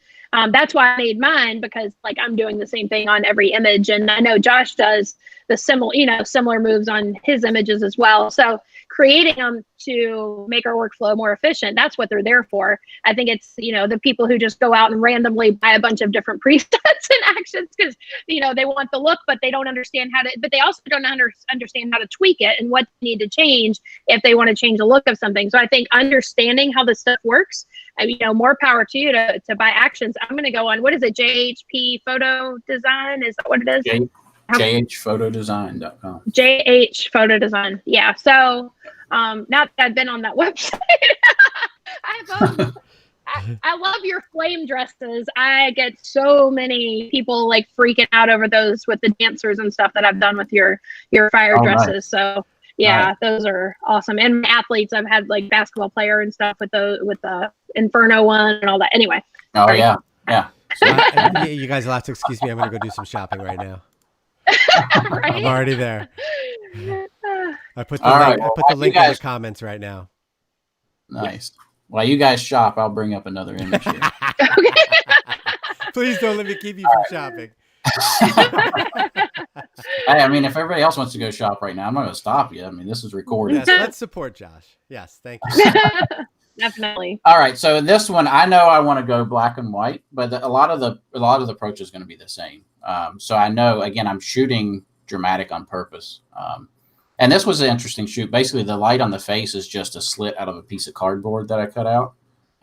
That's why I made mine, because like I'm doing the same thing on every image, and I know Josh does the similar moves on his images as well. So creating them to make our workflow more efficient. That's what they're there for. I think it's, the people who just go out and randomly buy a bunch of different presets and actions because, they want the look, but they don't understand but they also don't understand how to tweak it and what they need to change if they want to change the look of something. So I think understanding how this stuff works, more power to you to buy actions. I'm going to go on, what is it? JHP Photo Design? Is that what it is? jhphotodesign.com. JH Photo Design. Yeah. So now that I've been on that website, I love your flame dresses. I get so many people like freaking out over those with the dancers and stuff that I've done with your fire dresses. Nice. So yeah, Those are awesome. And athletes, I've had like basketball player and stuff with the Inferno one and all that. Anyway. Oh sorry. Yeah. So you guys will have to excuse me. I'm going to go do some shopping right now. Right? I'm already there. I put the link in the comments right now. Nice. While you guys shop, I'll bring up another image here. Okay. Please don't let me keep you from shopping. Hey, I mean, if everybody else wants to go shop right now, I'm not going to stop you. I mean, this is recorded. Yes, let's support Josh. Yes, thank you. Definitely. All right, so this one, I know I want to go black and white, but a lot of the approach is going to be the same. So I know, again, I'm shooting dramatic on purpose. And this was an interesting shoot. Basically, the light on the face is just a slit out of a piece of cardboard that I cut out,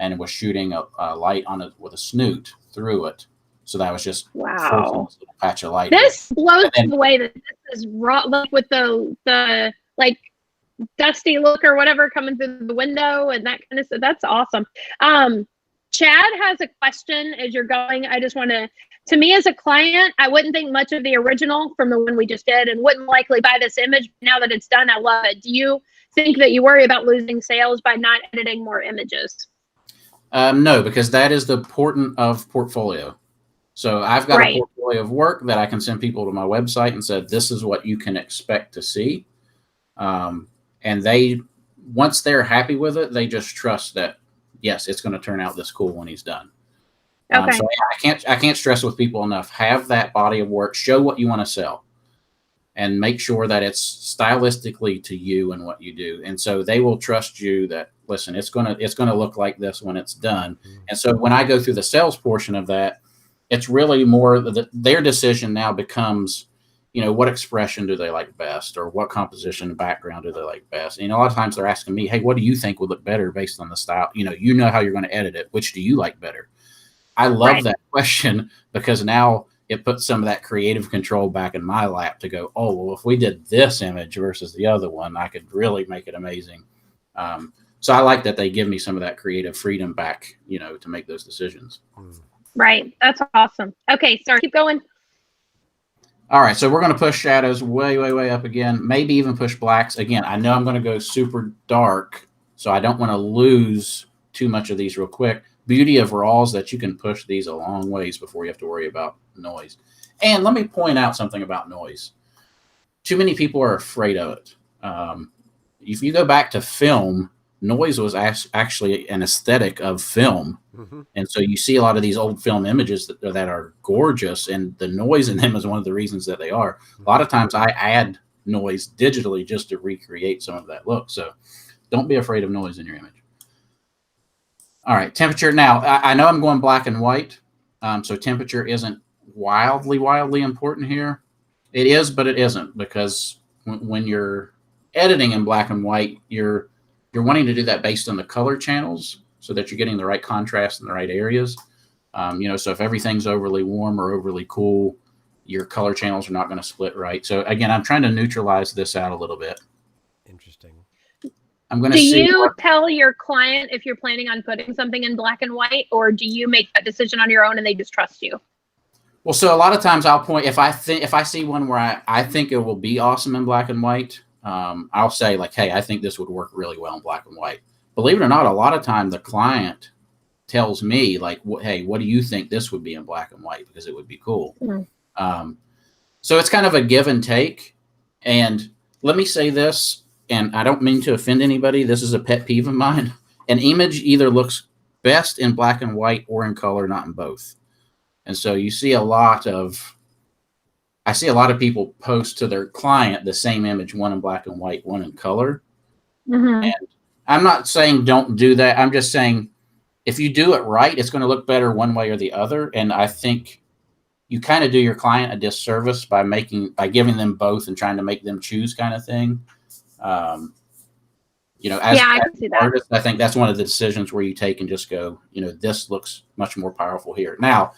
and it was shooting a light on it with a snoot through it. So that was just wow, a patch of light. This blows the way that this is raw, like with the like dusty look or whatever coming through the window and that kind of stuff. That's awesome. Chad has a question as you're going. I just want to me as a client, I wouldn't think much of the original from the one we just did and wouldn't likely buy this image. Now that it's done, I love it. Do you think that you worry about losing sales by not editing more images? No, because that is the important of portfolio. So I've got a portfolio of work that I can send people to my website and said, this is what you can expect to see. And once they're happy with it, they just trust that, yes, it's going to turn out this cool when he's done. Okay. So I can't stress with people enough. Have that body of work, show what you want to sell, and make sure that it's stylistically to you and what you do. And so they will trust you that, listen, it's going to look like this when it's done. Mm-hmm. And so when I go through the sales portion of that, it's really more their decision now becomes, what expression do they like best, or what composition and background do they like best? And a lot of times they're asking me, hey, what do you think would look better based on the style? You know how you're going to edit it. Which do you like better? I love that question, because now it puts some of that creative control back in my lap to go, oh, well, if we did this image versus the other one, I could really make it amazing. So I like that they give me some of that creative freedom back, to make those decisions. Right. That's awesome. Okay. Sorry. Keep going. All right. So we're going to push shadows way, way, way up again. Maybe even push blacks. Again, I know I'm going to go super dark, so I don't want to lose too much of these real quick. Beauty of raws that you can push these a long ways before you have to worry about noise. And let me point out something about noise. Too many people are afraid of it. If you go back to film, noise was actually an aesthetic of film. Mm-hmm. And so you see a lot of these old film images that are gorgeous, and the noise in them is one of the reasons that they are. Mm-hmm. A lot of times I add noise digitally just to recreate some of that look. So don't be afraid of noise in your image. All right, temperature. Now, I know I'm going black and white, so temperature isn't wildly important here. It is, but it isn't, because when you're editing in black and white, you're wanting to do that based on the color channels so that you're getting the right contrast in the right areas. So if everything's overly warm or overly cool, your color channels are not going to split right. So again, I'm trying to neutralize this out a little bit. Interesting. I'm going to Do you tell your client if you're planning on putting something in black and white, or do you make that decision on your own and they just trust you? Well, so a lot of times I'll point, if I see one where I think it will be awesome in black and white, I'll say like, hey, I think this would work really well in black and white. Believe it or not, a lot of time the client tells me like, hey, what do you think this would be in black and white? Because it would be cool. Mm-hmm. So it's kind of a give and take. And let me say this, and I don't mean to offend anybody. This is a pet peeve of mine. An image either looks best in black and white or in color, not in both. And so you see I see a lot of people post to their client the same image, one in black and white, one in color. Mm-hmm. And I'm not saying don't do that. I'm just saying if you do it right, it's going to look better one way or the other. And I think you kind of do your client a disservice by giving them both and trying to make them choose, kind of thing. As I an can see that. artist, I think that's one of the decisions where you take and just go, this looks much more powerful here. Now,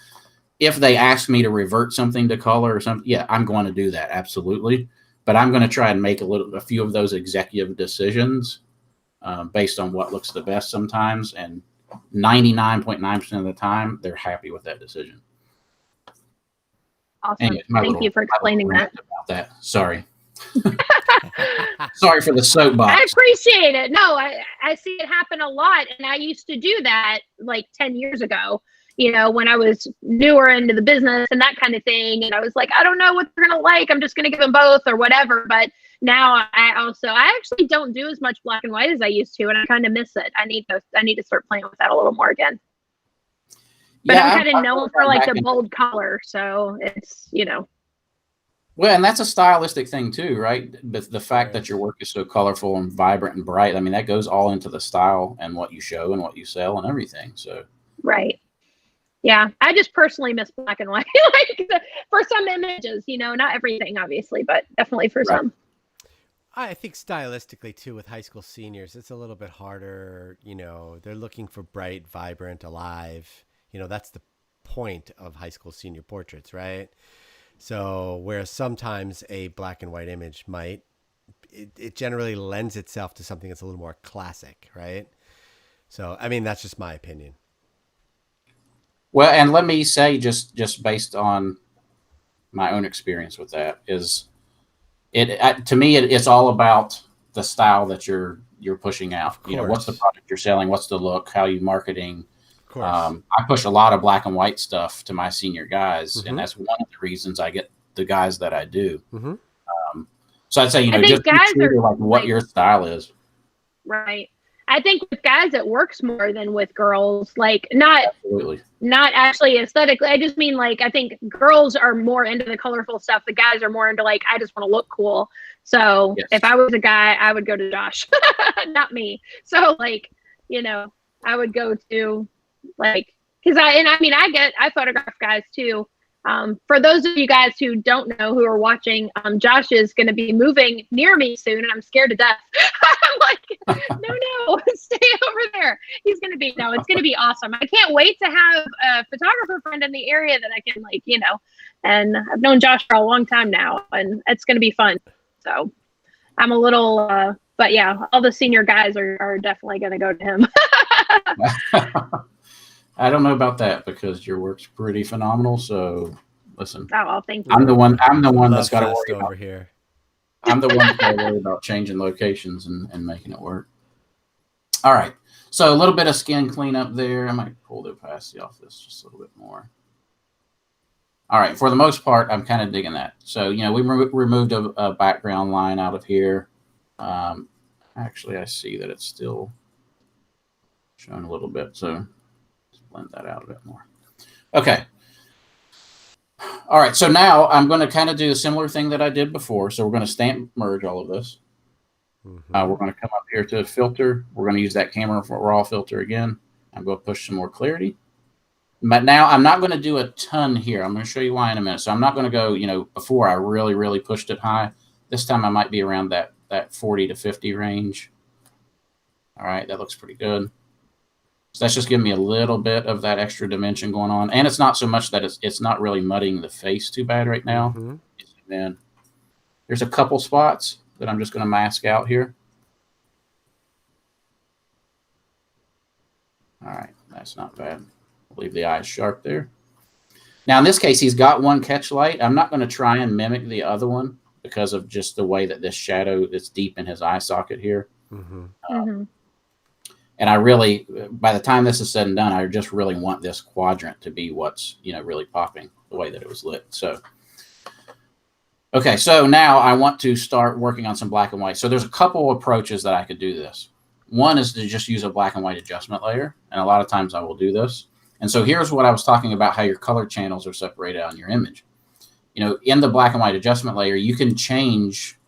if they ask me to revert something to color or something, yeah, I'm going to do that. Absolutely. But I'm going to try and make a few of those executive decisions based on what looks the best sometimes. And 99.9% of the time, they're happy with that decision. Awesome. Anyways, Thank you for explaining that. About that. Sorry. Sorry for the soapbox. I appreciate it. No, I see it happen a lot. And I used to do that like 10 years ago, when I was newer into the business and that kind of thing. And I was like, I don't know what they're going to like. I'm just going to give them both or whatever. But now I actually don't do as much black and white as I used to. And I kind of miss it. I need to start playing with that a little more again. But yeah, I'm kind of known for like the bold color. So it's, Well, and that's a stylistic thing too, right? The fact that your work is so colorful and vibrant and bright, I mean, that goes all into the style and what you show and what you sell and everything. So right. Yeah. I just personally miss black and white, for some images, not everything obviously, but definitely for some. I think stylistically too, with high school seniors, it's a little bit harder. They're looking for bright, vibrant, alive. That's the point of high school senior portraits, right? So whereas sometimes a black and white image it generally lends itself to something that's a little more classic, right? So, I mean, that's just my opinion. Well, and let me say, just based on my own experience with that, is to me, it's all about the style that you're pushing out. What's the product you're selling? What's the look? How you marketing? I push a lot of black and white stuff to my senior guys, and that's one of the reasons I get the guys that I do. So I'd say, just guys are like what your style is. Right. I think with guys it works more than with girls. Like not actually aesthetically. I just mean like I think girls are more into the colorful stuff. The guys are more into like I just want to look cool. So if I was a guy, I would go to Josh, not me. So like I would go to. Like, I photograph guys too. For those of you guys who don't know, who are watching, Josh is going to be moving near me soon and I'm scared to death. I'm like, no, stay over there. It's going to be awesome. I can't wait to have a photographer friend in the area that I can and I've known Josh for a long time now and it's going to be fun. So I'm a little, but yeah, all the senior guys are definitely going to go to him. I don't know about that because your work's pretty phenomenal. So listen, thank you. I'm the one that's got to worry over here. I'm the one that's got to worry about changing locations and making it work. All right. So a little bit of skin cleanup there. I might pull the opacity off this just a little bit more. All right. For the most part, I'm kind of digging that. So, we removed a background line out of here. Actually, I see that it's still showing a little bit. So blend that out a bit more. Okay. All right. So now I'm going to kind of do a similar thing that I did before. So we're going to stamp merge all of this. We're going to come up here to filter. We're going to use that camera for raw filter again. I'm going to push some more clarity. But now I'm not going to do a ton here. I'm going to show you why in a minute. So I'm not going to go, before I really, really pushed it high. This time I might be around that 40 to 50 range. All right. That looks pretty good. So that's just giving me a little bit of that extra dimension going on. And it's not so much that it's not really muddying the face too bad right now. And then there's a couple spots that I'm just going to mask out here. All right. That's not bad. I'll leave the eyes sharp there. Now, in this case, he's got one catch light. I'm not going to try and mimic the other one because of just the way that this shadow is deep in his eye socket here. And I really, by the time this is said and done, I just really want this quadrant to be what's, really popping the way that it was lit. So, okay, so now I want to start working on some black and white. So there's a couple approaches that I could do this. One is to just use a black and white adjustment layer. And a lot of times I will do this. And so here's what I was talking about, how your color channels are separated on your image. In the black and white adjustment layer, you can change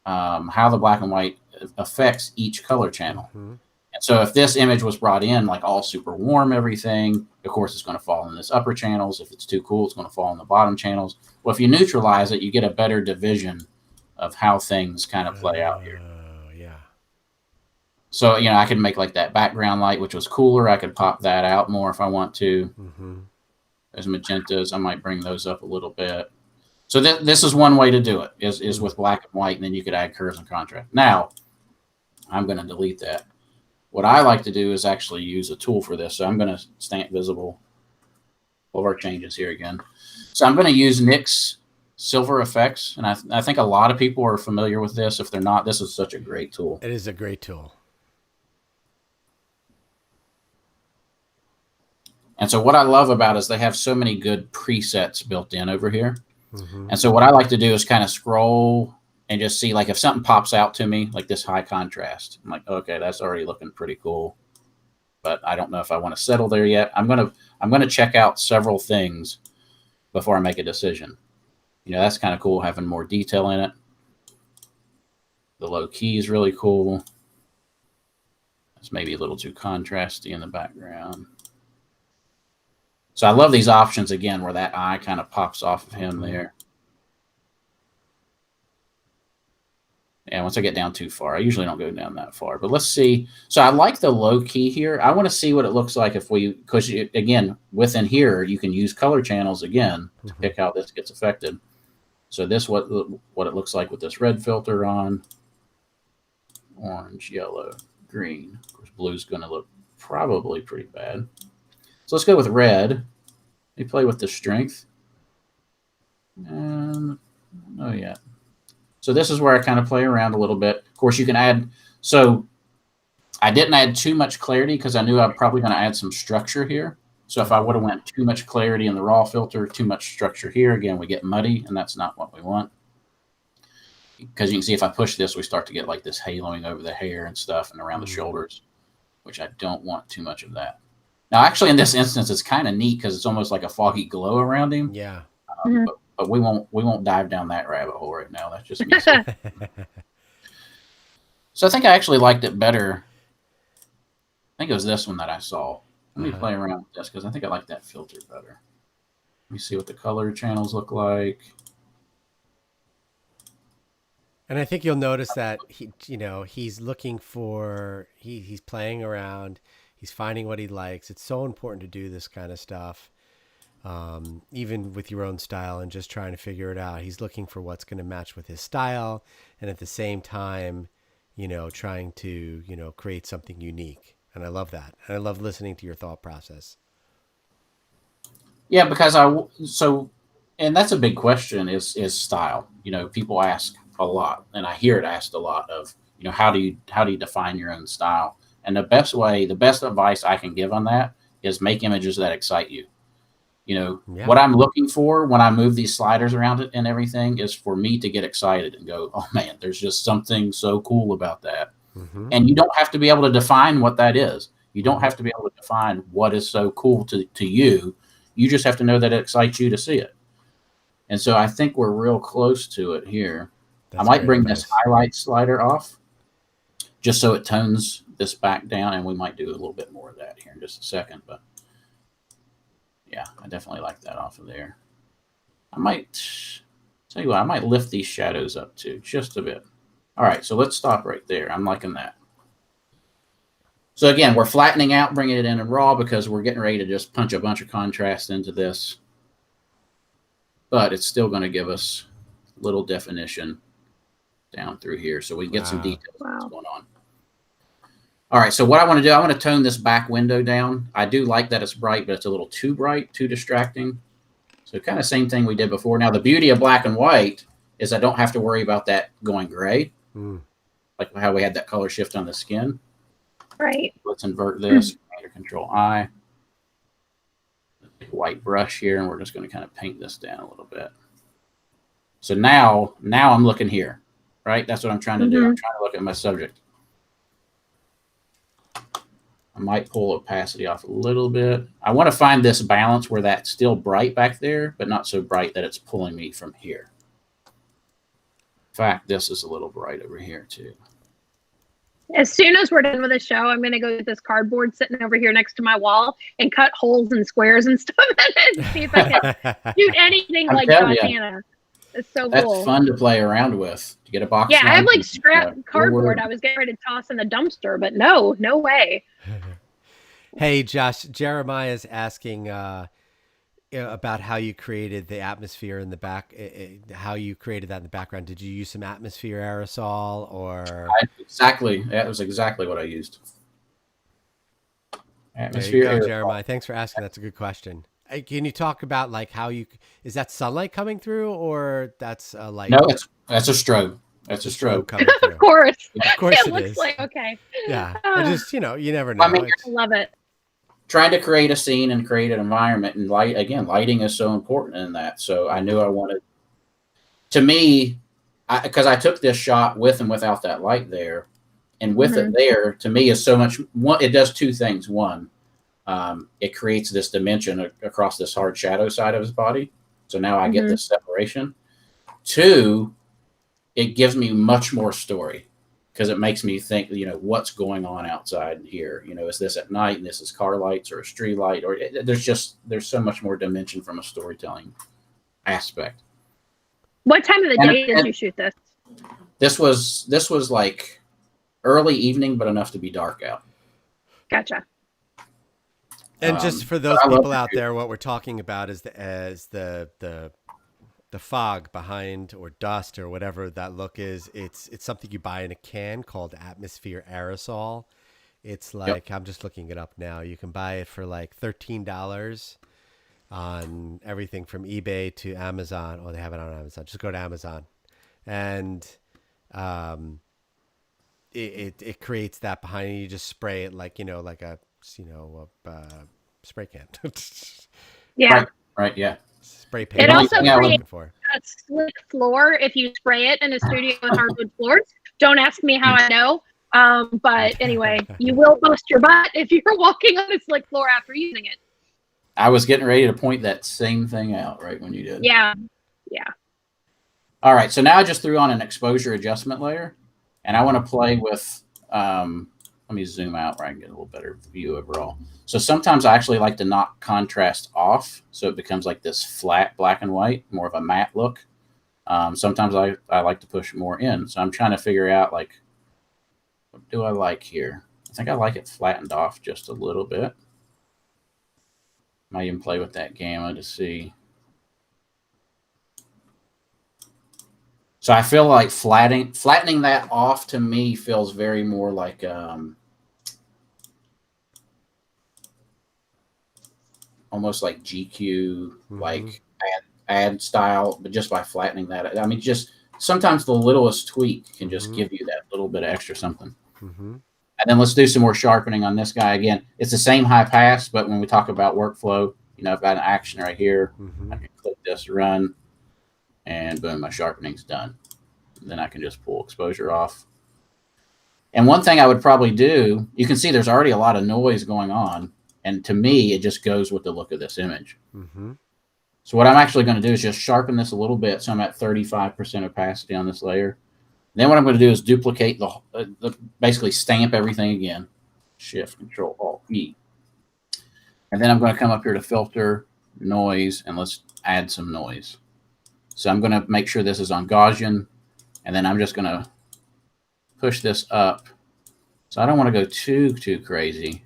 how the black and white that affects each color channel. Mm-hmm. And so if this image was brought in like all super warm, everything, of course, it's going to fall in this upper channels. If it's too cool, it's going to fall in the bottom channels. Well, if you neutralize it, you get a better division of how things kind of play out here. Yeah. So, you know, I could make like that background light, which was cooler. I could pop that out more if I want to. Mm-hmm. There's magentas. I might bring those up a little bit. So this is one way to do it, is with black and white, and then you could add curves and contrast. Now, I'm going to delete that. What I like to do is actually use a tool for this. So I'm going to stamp visible all of our changes here again. So I'm going to use Nick's Silver Effects, and I think a lot of people are familiar with this. If they're not, this is such a great tool. It is a great tool. And so what I love about it is they have so many good presets built in over here. Mm-hmm. And so what I like to do is kind of scroll and just see, like, if something pops out to me, like this high contrast, I'm like, okay, that's already looking pretty cool, but I don't know if I want to settle there yet. I'm gonna check out several things before I make a decision. You know, that's kind of cool, having more detail in it. The low key is really cool. It's maybe a little too contrasty in the background. So I love these options, again, where that eye kind of pops off of him there. Yeah, once I get down too far, I usually don't go down that far. But let's see. So I like the low key here. I want to see what it looks like if we, because again, within here, you can use color channels again to pick how this gets affected. So this what it looks like with this red filter on. Orange, yellow, green. Of course, blue's going to look probably pretty bad. So let's go with red. Let me play with the strength. And no yet. So this is where I kind of play around a little bit. Of course, you can add. So I didn't add too much clarity because I knew I'm probably going to add some structure here. So if I would have went too much clarity in the raw filter, too much structure here, again, we get muddy, and that's not what we want. Because you can see if I push this, we start to get like this haloing over the hair and stuff and around the shoulders, which I don't want too much of that. Now, actually, in this instance, it's kind of neat because it's almost like a foggy glow around him. Yeah. But we won't dive down that rabbit hole right now. That's just me. So I think I actually liked it better. I think it was this one that I saw. Let me play around with this because I think I like that filter better. Let me see what the color channels look like. And I think you'll notice that he's looking for, he's playing around, he's finding what he likes. It's so important to do this kind of stuff, even with your own style and just trying to figure it out. He's looking for what's going to match with his style, and at the same time, trying to, create something unique. And I love that. And I love listening to your thought process. Yeah, because and that's a big question is style. People ask a lot, and I hear it asked a lot of, how do you define your own style? And the best advice I can give on that is make images that excite you. What I'm looking for when I move these sliders around it and everything is for me to get excited and go, oh man, there's just something so cool about that. Mm-hmm. And you don't have to be able to define what that is. You don't have to be able to define what is so cool to you. You just have to know that it excites you to see it. And so I think we're real close to it here. I might bring this highlight slider off just so it tones this back down, and we might do a little bit more of that here in just a second. But yeah, I definitely like that off of there. I might lift these shadows up too, just a bit. All right, so let's stop right there. I'm liking that. So again, we're flattening out, bringing it in raw because we're getting ready to just punch a bunch of contrast into this. But it's still going to give us little definition down through here, so we get some details on what's going on. All right, so what I want to do, I want to tone this back window down. I do like that it's bright, but it's a little too bright, too distracting. So kind of same thing we did before. Now, the beauty of black and white is I don't have to worry about that going gray, like how we had that color shift on the skin. Right. Let's invert this, Control I. White brush here, and we're just going to kind of paint this down a little bit. So now I'm looking here, right? That's what I'm trying to do. I'm trying to look at my subject. I might pull opacity off a little bit. I want to find this balance where that's still bright back there, but not so bright that it's pulling me from here. In fact, this is a little bright over here too. As soon as we're done with the show, I'm going to go get this cardboard sitting over here next to my wall and cut holes and squares and stuff in it and see if I can shoot anything I'm like telling Josh you, Hanna. It's so that's cool. fun to play around with. To get a box. Yeah, I have lunch like scrap and, cardboard I was getting ready to toss in the dumpster, but no way. Hey, Josh, Jeremiah's asking about how you created the atmosphere in the back, how you created that in the background. Did you use some atmosphere aerosol or? Exactly. That was exactly what I used. Atmosphere. There you go, aerosol. Jeremiah. Thanks for asking. That's a good question. Can you talk about like how is that sunlight coming through or that's a light? No, that's a strobe. That's a strobe coming through. Of course. Of course it looks is. like, okay. Yeah. I just, you never know. I mean, I love it. Trying to create a scene and create an environment, and lighting is so important in that. So I knew I wanted, to me, because I took this shot with and without that light there, and with it there, to me is so much. One, it does two things. One, it creates this dimension across this hard shadow side of his body. So now I get this separation. Two, it gives me much more story. Because it makes me think, what's going on outside here? Is this at night and this is car lights or a street light? Or there's so much more dimension from a storytelling aspect. What time of the day did you shoot this? This was like early evening, but enough to be dark out. Gotcha. And just for those people out there, what we're talking about is the fog behind or dust or whatever that look is. It's something you buy in a can called atmosphere aerosol. It's like, I'm just looking it up now. You can buy it for like $13 on everything from eBay to Amazon. Oh, they have it on Amazon. Just go to Amazon. And it creates that behind you. You just spray it like, like a spray can. Yeah. Right. Yeah. Spray paint. It also creates for a slick floor if you spray it in a studio with hardwood floors. Don't ask me how I know. But anyway, you will bust your butt if you're walking on a slick floor after using it. I was getting ready to point that same thing out right when you did. Yeah. All right. So now I just threw on an exposure adjustment layer, and I want to play with. Let me zoom out where I can get a little better view overall. So sometimes I actually like to knock contrast off, so it becomes like this flat black and white, more of a matte look. Sometimes I like to push more in. So I'm trying to figure out, like, what do I like here? I think I like it flattened off just a little bit. Might even play with that gamma to see. So I feel like flattening that off to me feels very more like almost like GQ, like ad style, but just by flattening that. I mean, just sometimes the littlest tweak can just give you that little bit of extra something. And then let's do some more sharpening on this guy. Again, it's the same high pass, but when we talk about workflow, I've got an action right here. I can click this, run, and boom, my sharpening's done. And then I can just pull exposure off. And one thing I would probably do, you can see there's already a lot of noise going on. And to me, it just goes with the look of this image. So what I'm actually going to do is just sharpen this a little bit. So I'm at 35% opacity on this layer. Then what I'm going to do is duplicate basically stamp everything again. Shift, Control, Alt, E. And then I'm going to come up here to filter, noise, and let's add some noise. So I'm going to make sure this is on Gaussian. And then I'm just going to push this up. So I don't want to go too crazy,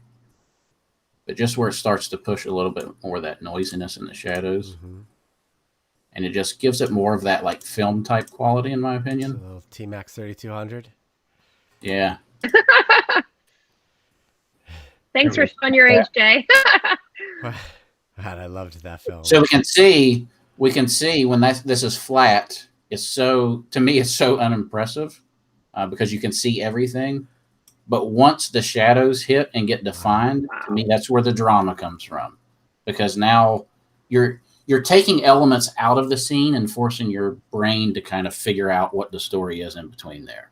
but just where it starts to push a little bit more of that noisiness in the shadows. And it just gives it more of that like film type quality, in my opinion. So T-Max 3200. Yeah. Thanks for showing your age, Jay. God, I loved that film. So we can see when this is flat, to me, it's so unimpressive because you can see everything. But once the shadows hit and get defined, to me, that's where the drama comes from. Because now you're taking elements out of the scene and forcing your brain to kind of figure out what the story is in between there.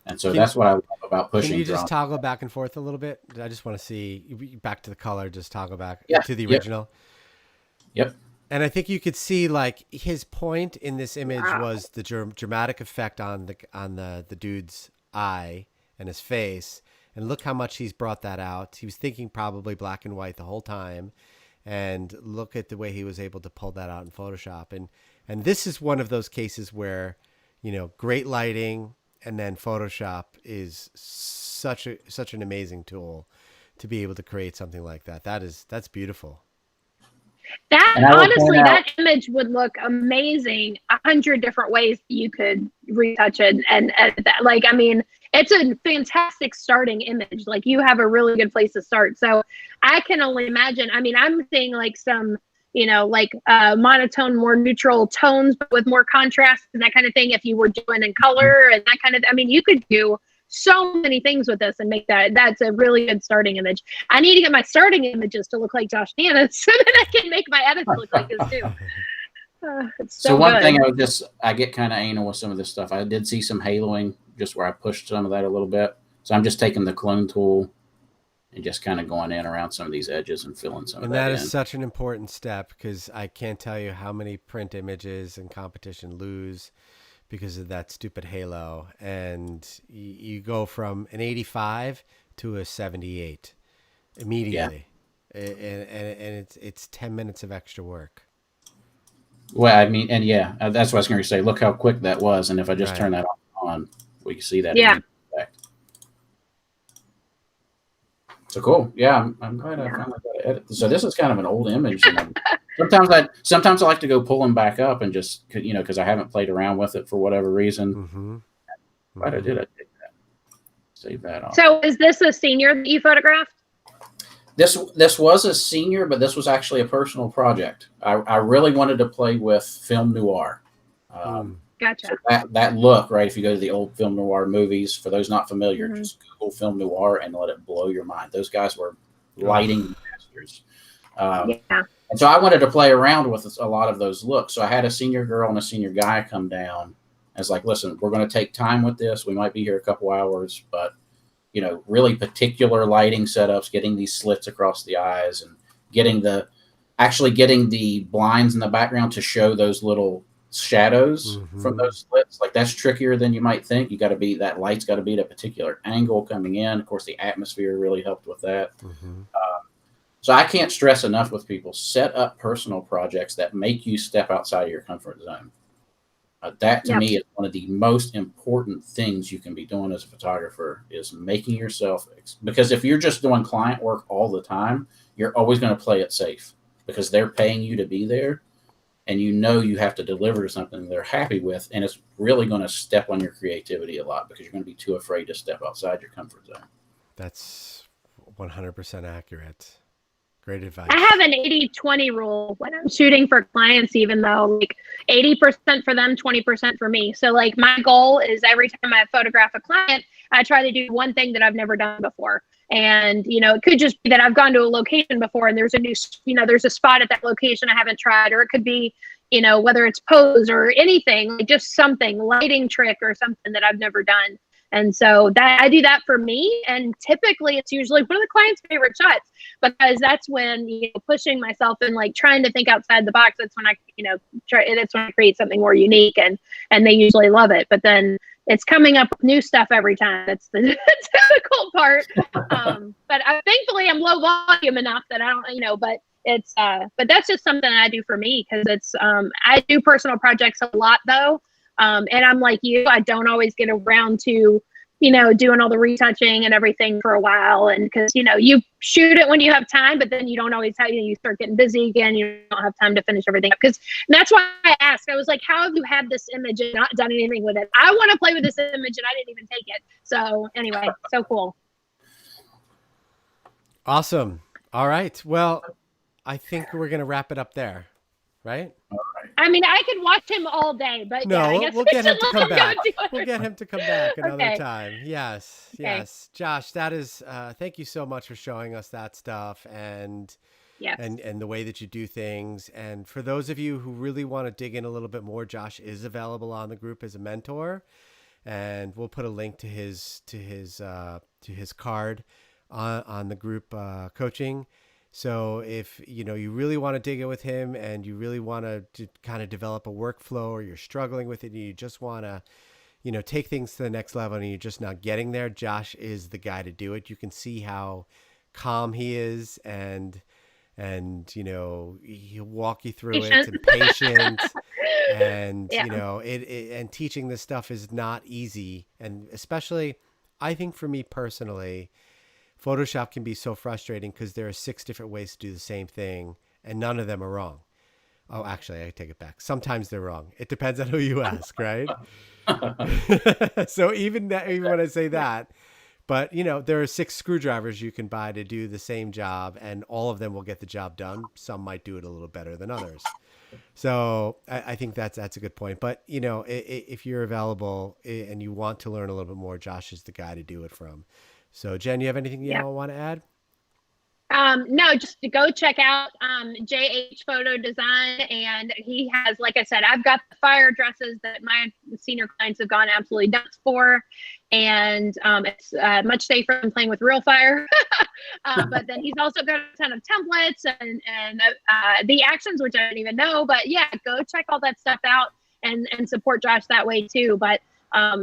And so that's what I love about pushing. Can you just drama. toggle back and forth a little bit? I just want to see back to the color. Just toggle back to the original. Yep. And I think you could see like his point in this image was the dramatic effect on the dude's eye, and his face. And look how much he's brought that out. He was thinking probably black and white the whole time. And look at the way he was able to pull that out in Photoshop. And this is one of those cases where, great lighting and then Photoshop is such an amazing tool to be able to create something like that. That's beautiful. That honestly, that image would look amazing 100 different ways you could retouch it, and that, like, I mean, it's a fantastic starting image. Like, you have a really good place to start. So I can only imagine. I mean, I'm seeing like some, monotone, more neutral tones, but with more contrast and that kind of thing. If you were doing in color and that kind of, I mean, you could do so many things with this and make that's a really good starting image. I need to get my starting images to look like Josh Hanna so that I can make my edits look like his too. It's so one good. thing I get kind of anal with some of this stuff. I did see some haloing just where I pushed some of that a little bit. So I'm just taking the clone tool and just kind of going in around some of these edges and filling some of that in. And that is such an important step, because I can't tell you how many print images in competition lose because of that stupid halo. And you go from an 85 to a 78 immediately. Yeah. And it's 10 minutes of extra work. Well, I mean, and yeah, that's what I was going to say. Look how quick that was. And if I just turn that on, we can see that. Yeah. So cool. Yeah, I'm glad I finally got to edit. So this is kind of an old image. Sometimes I like to go pull them back up and just, because I haven't played around with it for whatever reason. Mm-hmm. Glad I did it. Save that off. So is this a senior that you photographed? This was a senior, but this was actually a personal project. I really wanted to play with film noir. Gotcha. So that look, right? If you go to the old film noir movies, for those not familiar, just Google film noir and let it blow your mind. Those guys were lighting masters. And so I wanted to play around with a lot of those looks. So I had a senior girl and a senior guy come down. I was like, listen, we're going to take time with this. We might be here a couple hours, but really particular lighting setups, getting these slits across the eyes and getting the blinds in the background to show those little shadows from those slits. Like, that's trickier than you might think. That light's got to be at a particular angle coming in. Of course, the atmosphere really helped with that. So I can't stress enough with people, set up personal projects that make you step outside of your comfort zone. That to me is one of the most important things you can be doing as a photographer, is making yourself, because if you're just doing client work all the time, you're always going to play it safe because they're paying you to be there. And you have to deliver something they're happy with, and it's really going to step on your creativity a lot because you're going to be too afraid to step outside your comfort zone. That's 100% accurate. Great advice. I have an 80-20 rule when I'm shooting for clients, even though like 80% for them, 20% for me. So like my goal is every time I photograph a client, I try to do one thing that I've never done before. And, it could just be that I've gone to a location before and there's a new, there's a spot at that location I haven't tried, or it could be, whether it's pose or anything, like just something, lighting trick or something that I've never done. And so that I do that for me. And typically it's usually one of the client's favorite shots, because that's when, pushing myself and like trying to think outside the box. That's when I, that's when I create something more unique, and they usually love it. But then it's coming up with new stuff every time. That's the difficult part. But thankfully I'm low volume enough that I don't, but it's, but that's just something I do for me. Cause it's, I do personal projects a lot though. And I'm like you, I don't always get around to, doing all the retouching and everything for a while. And cause you shoot it when you have time, but then you don't always have, you start getting busy again. You don't have time to finish everything up. Cause that's why I asked, I was like, how have you had this image and not done anything with it? I want to play with this image and I didn't even take it. So anyway, so cool. Awesome. All right. Well, I think we're going to wrap it up there, right? I mean, I could watch him all day, but no, I guess we'll get him to come back. We'll get him to come back another time. Yes, okay. Yes. Josh, that is, thank you so much for showing us that stuff and the way that you do things. And for those of you who really want to dig in a little bit more, Josh is available on the group as a mentor, and we'll put a link to his card on the group coaching. So if you really want to dig in with him and you really want to kind of develop a workflow, or you're struggling with it and you just want to take things to the next level and you're just not getting there, Josh is the guy to do it. You can see how calm he is, and he'll walk you through it, and patient. And Yeah. and teaching this stuff is not easy, and especially I think for me personally, Photoshop can be so frustrating because there are 6 different ways to do the same thing and none of them are wrong. Oh, actually, I take it back. Sometimes they're wrong. It depends on who you ask, right? So even when I say that, but there are 6 screwdrivers you can buy to do the same job, and all of them will get the job done. Some might do it a little better than others. So I think that's a good point. But if you're available and you want to learn a little bit more, Josh is the guy to do it from. So Jen, you have anything you Yeah. want to add? No, just to go check out JH Photo Design. And he has, like I said, I've got the fire dresses that my senior clients have gone absolutely nuts for. And it's much safer than playing with real fire. But then he's also got a ton of templates and the actions, which I didn't even know. But yeah, go check all that stuff out and support Josh that way too. But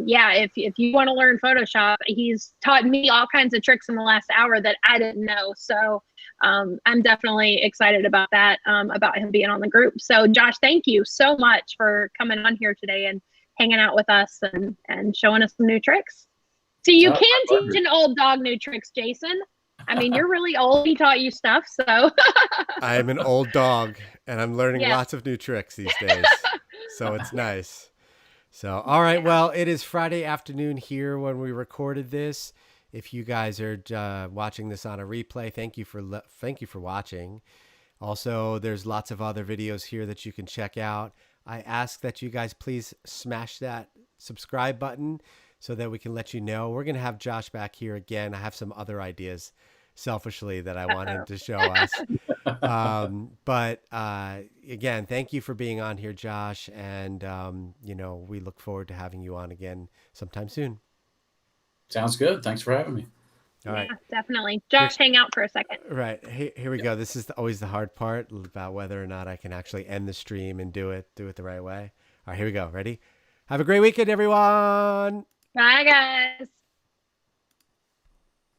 yeah, if you want to learn Photoshop, he's taught me all kinds of tricks in the last hour that I didn't know. So I'm definitely excited about that, about him being on the group. So Josh, thank you so much for coming on here today and hanging out with us and showing us some new tricks. So you can teach an old dog new tricks, Jason. I mean, you're really old. He taught you stuff, so. I'm an old dog, and I'm learning lots of new tricks these days. So it's nice. So, all right. Well, it is Friday afternoon here when we recorded this. If you guys are watching this on a replay, thank you for watching. Also, there's lots of other videos here that you can check out. I ask that you guys please smash that subscribe button so that we can let you know. We're going to have Josh back here again. I have some other ideas selfishly that I want him to show us. But again, thank you for being on here, Josh. And, we look forward to having you on again sometime soon. Sounds good. Thanks for having me. All right. Definitely. Josh, hang out for a second. Right. Here we go. This is always the hard part about whether or not I can actually end the stream and do it the right way. All right, here we go. Ready? Have a great weekend, everyone. Bye, guys.